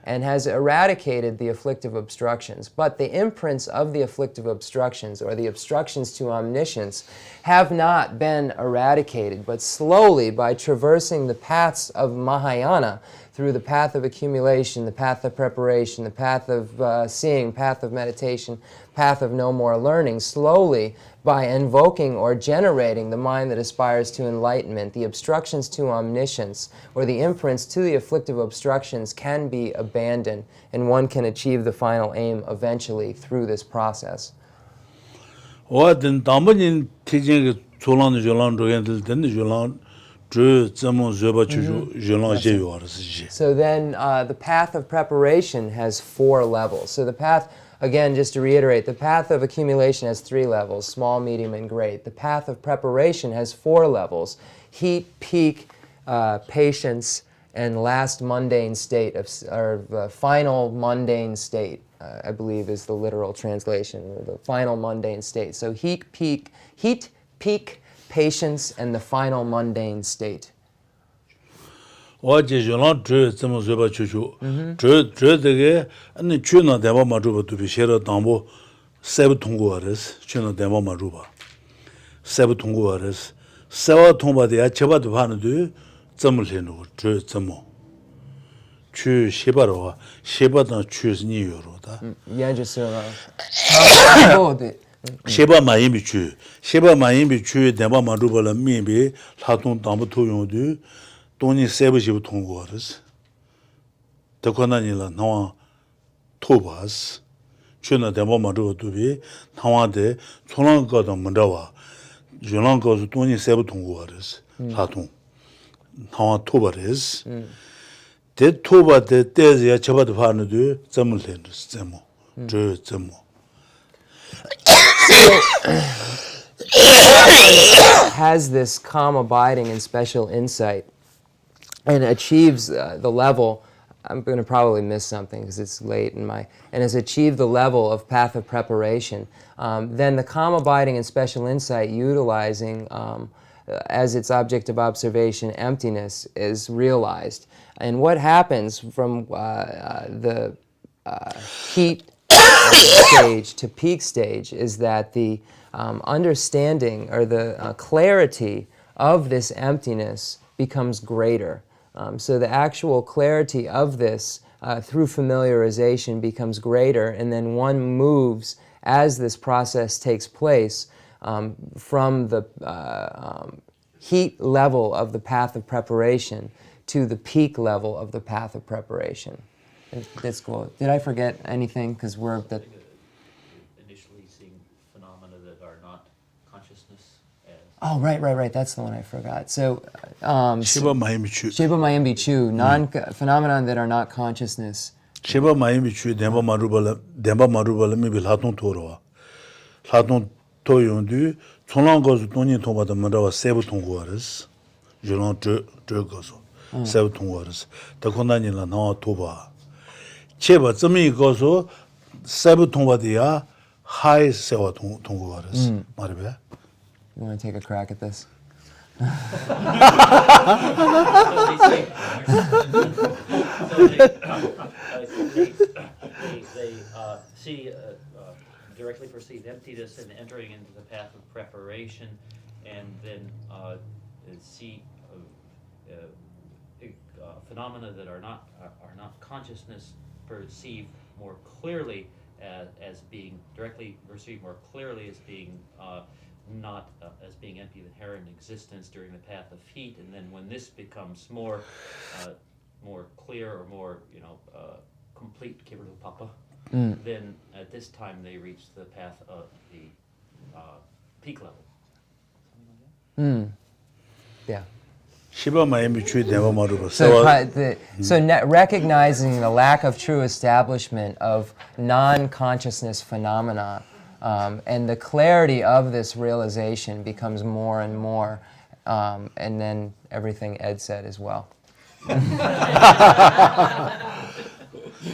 and has eradicated the afflictive obstructions. But the imprints of the afflictive obstructions, or the obstructions to omniscience, have not been eradicated, but slowly, by traversing the paths of Mahayana, through the path of accumulation, the path of preparation, the path of seeing, path of meditation, path of no more learning, slowly, by invoking or generating the mind that aspires to enlightenment, the obstructions to omniscience, or the imprints to the afflictive obstructions can be abandoned, and one can achieve the final aim eventually through this process. 어든 담번인 티징 졸란 졸란 로엔들 된 졸란 저 점은 저바 주주 졸란 제요아르지. So then the path of preparation has 4 levels. So the path, again, just to reiterate, the path of accumulation has 3 levels, small, medium, and great. The path of preparation has 4 levels, heat, peak, patience, and last mundane state, or final mundane state, I believe is the literal translation, or the final mundane state. So heat, peak, patience, and the final mundane state. 어제 졸란 저 점은 저바 주주 저 되게 아니 주나 대바 마주바도 비셔라 담보 세부 통고아레스 주나 대바 마주바 세부 통고아레스 세와 통바데야 저바도 하는데 점을 해놓고 저 점모 주 시바로와 시바다 주스니 요로다 연주스라. 시바 마이미 주 대바 마주바라 미비 라동 담보 토용도 돈이 세부지부 통고하르스 더코나니라 나와 토바스 주나 대모마도 두비 나와데 총랑거도 문다와 줄랑거도 돈이 세부 통고하르스 라동 나와 토바르스 데 토바데 때야 저바도 파는데 점을 렌스 점모 저 점모 has this calm abiding and special insight and achieves the level, I'm going to probably miss something because it's late and has achieved the level of path of preparation, then the calm abiding and special insight utilizing as its object of observation emptiness is realized. And what happens from the heat stage to peak stage is that the understanding or the clarity of this emptiness becomes greater. So the actual clarity of this through familiarization becomes greater, and then one moves as this process takes place from the heat level of the path of preparation to the peak level of the path of preparation. That's cool. Did I forget anything? Because we're the Initially seeing phenomena that are not consciousness as... Oh, right. That's the one I forgot. So, 시바 마이미 주 Sheba Mayimbi Chu, phenomenon that are not consciousness Sheba Mayimi Chui, Demba Marubala, maybe Laton Toro. Laton Toyondu, Tolan goes to Tony Toma the Marawa, Sebuton waters, Jelon Jergoso, Sebuton waters, the Kondanila Nawa Toba. Cheba, Zami Gozo, Sebuton Wadia, high Sewaton waters, Maribe. You want to take a crack at this? They see directly perceive emptiness and entering into the path of preparation, and then see phenomena that are not consciousness perceived more clearly as being directly perceived more clearly as being not as being empty of inherent existence during the path of heat, and then when this becomes more clear or more complete Papa, then at this time they reach the path of the peak level. Yeah. Sheba Mayimi Chui, Demba Maruba. So recognizing the lack of true establishment of non-consciousness phenomena, and the clarity of this realization becomes more and more, and then everything Ed said as well.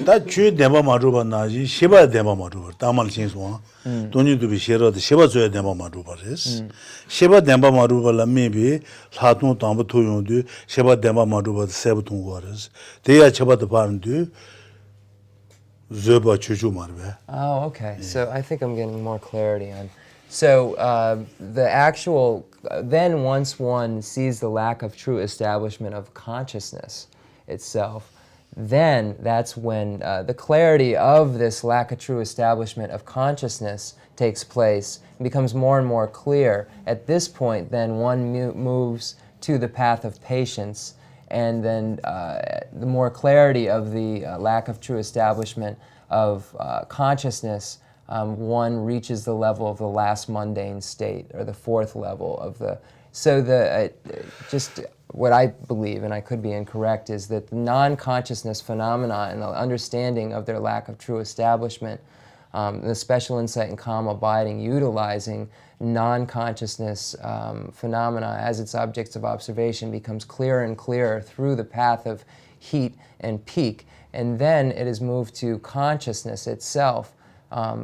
That Chui Demba Maruba Naji, Sheba Demba Maruba, Tamal Chinswan, don't you to be Shera, the Sheba Zoya Demba Maruba is. Sheba Demba Maruba la maybe, Laton Tamba Toyondu, Sheba Demba Maruba, the Sebuton waters. They are Cheba the Parandu. Oh, okay. So I think I'm getting more clarity on. So the actual, then once one sees the lack of true establishment of consciousness itself, then that's when the clarity of this lack of true establishment of consciousness takes place and becomes more and more clear. At this point, then one moves to the path of patience, and then the more clarity of the lack of true establishment of consciousness, one reaches the level of the last mundane state, or the fourth level of the... So just what I believe, and I could be incorrect, is that the non-consciousness phenomena and the understanding of their lack of true establishment, the special insight and calm abiding, utilizing non-consciousness phenomena as its objects of observation, becomes clearer and clearer through the path of heat and peak. And then it is moved to consciousness itself,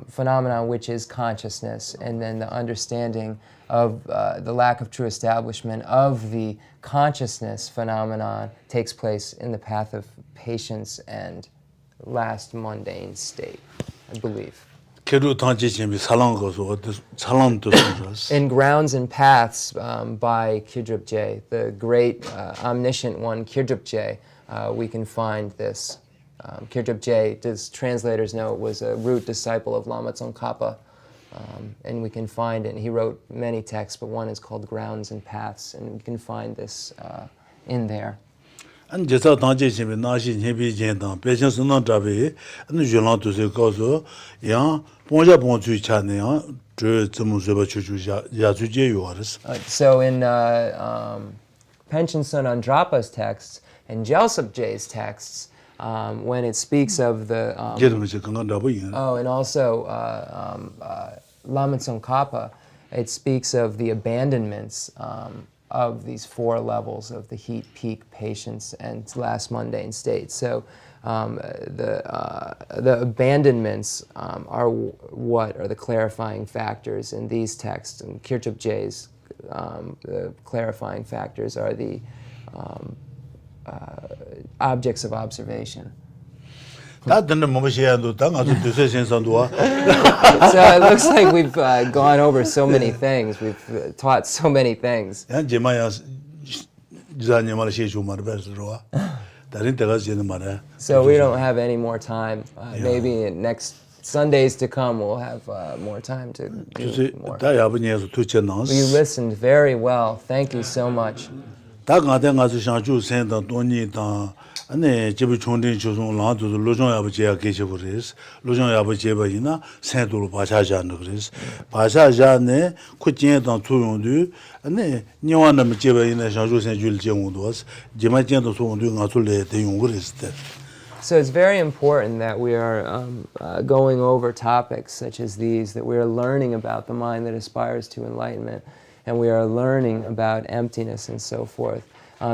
phenomena which is consciousness, and then the understanding of the lack of true establishment of the consciousness phenomenon takes place in the path of patience and last mundane state, I believe. In Grounds and Paths by Kyudrip-je, the great omniscient one, Kyudrip-je, we can find this. Kyudrip-je, as translators know, was a root disciple of Lama Tsongkhapa, and we can find it. And he wrote many texts, but one is called Grounds and Paths, and we can find this in there. And just out on Jason, Nashi, Heavy Jendan, patience not Drabe, and the Jolan to the Gozo, Yan, Ponja Pontu Chania, Tumuzuba Chuchu Yazuja yours. So in Pension Son Andrapa's texts and Gyaltsab-je's texts, when it speaks of the... and also Lama Tsongkhapa, it speaks of the abandonments of these four levels of the heat, peak, patience, and last mundane state. So the abandonments are what are the clarifying factors in these texts. And Kyudrip-je's the clarifying factors are the objects of observation. So it looks like we've gone over so many things. We've taught so many things. So we don't have any more time. Maybe in next Sundays to come we'll have more time to do more. You listened very well. Thank you so much. ane jibu chongding chusung lang tu lojong yabu jaya geshe buris, lojong yabu jeba ina sen tu lu basha jaya nukris. Basha jaya ne ku jian dang tu yong du, ane niwa nama jeba ina shang shu sen juli jian wong duwas, jima jian dang su wong du nga su le de yong guris de. So it's very important that we are going over topics such as these, that we are learning about the mind that aspires to enlightenment, and we are learning about emptiness and so forth.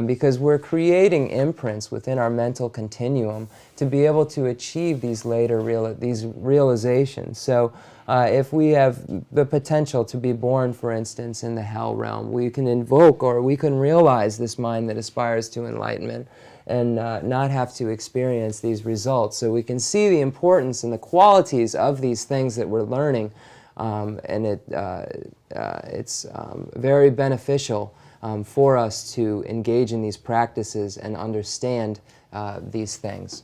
Because we're creating imprints within our mental continuum to be able to achieve these later these realizations. So if we have the potential to be born, for instance, in the hell realm, we can invoke or we can realize this mind that aspires to enlightenment and not have to experience these results. So we can see the importance and the qualities of these things that we're learning, and it's very beneficial for us to engage in these practices and understand these things.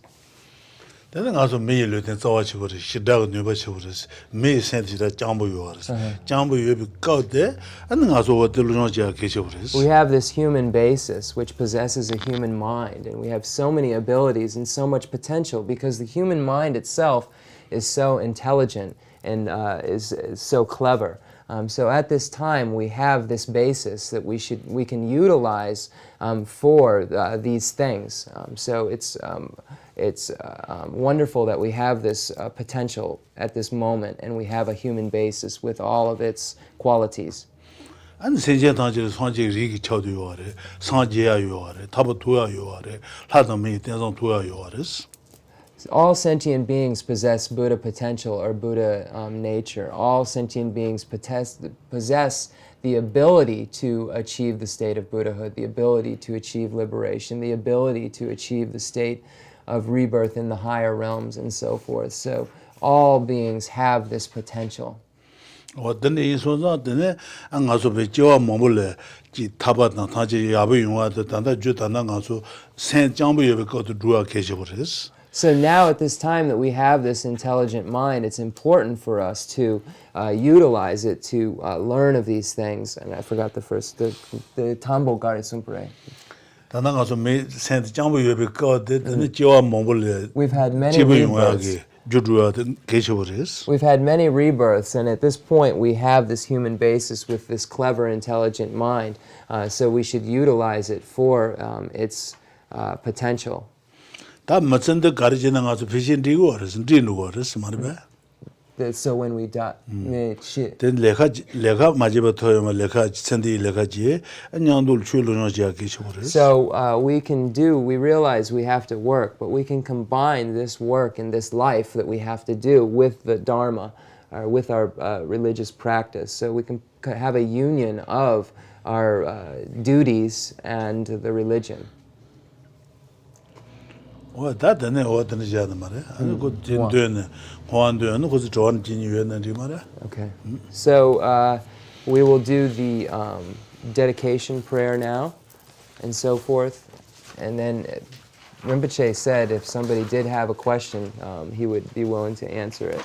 Then also me lu ten zawa chi bori shidag nyoba chi bori me senti da jambu yoris jambu yobi gaude and also what the luno ja ke chi bori. We have this human basis which possesses a human mind, and we have so many abilities and so much potential because the human mind itself is so intelligent and is so clever. So at this time we have this basis that we can utilize for these things. So it's wonderful that we have this potential at this moment, and we have a human basis with all of its qualities. And senje tangje sanje rigi chawdu yore sanje ya yore tabu tuya yore lada me tenzon tuya yoris. All sentient beings possess Buddha potential or Buddha nature. All sentient beings possess the ability to achieve the state of Buddhahood, the ability to achieve liberation, the ability to achieve the state of rebirth in the higher realms and so forth. So all beings have this potential. 어떤 이소자 되네 안 가서 배지와 몸을 지 타바나 타지 야부 용화도 단다 주단나 가서 생 장부 예배 것도 두어 계셔 버렸어. So now at this time that we have this intelligent mind, it's important for us to utilize it to learn of these things. And I forgot the first, the Tambo Gari Sumpure. We've had many rebirths. We've had many rebirths, and at this point we have this human basis with this clever, intelligent mind. So we should utilize it for its potential. So when we die, then so we realize we have to work, but we can combine this work and this life that we have to do with the Dharma, with our religious practice. So we can have a union of our duties and the religion. Okay. So we will do the dedication prayer now and so forth. And then Rinpoche said if somebody did have a question, he would be willing to answer it.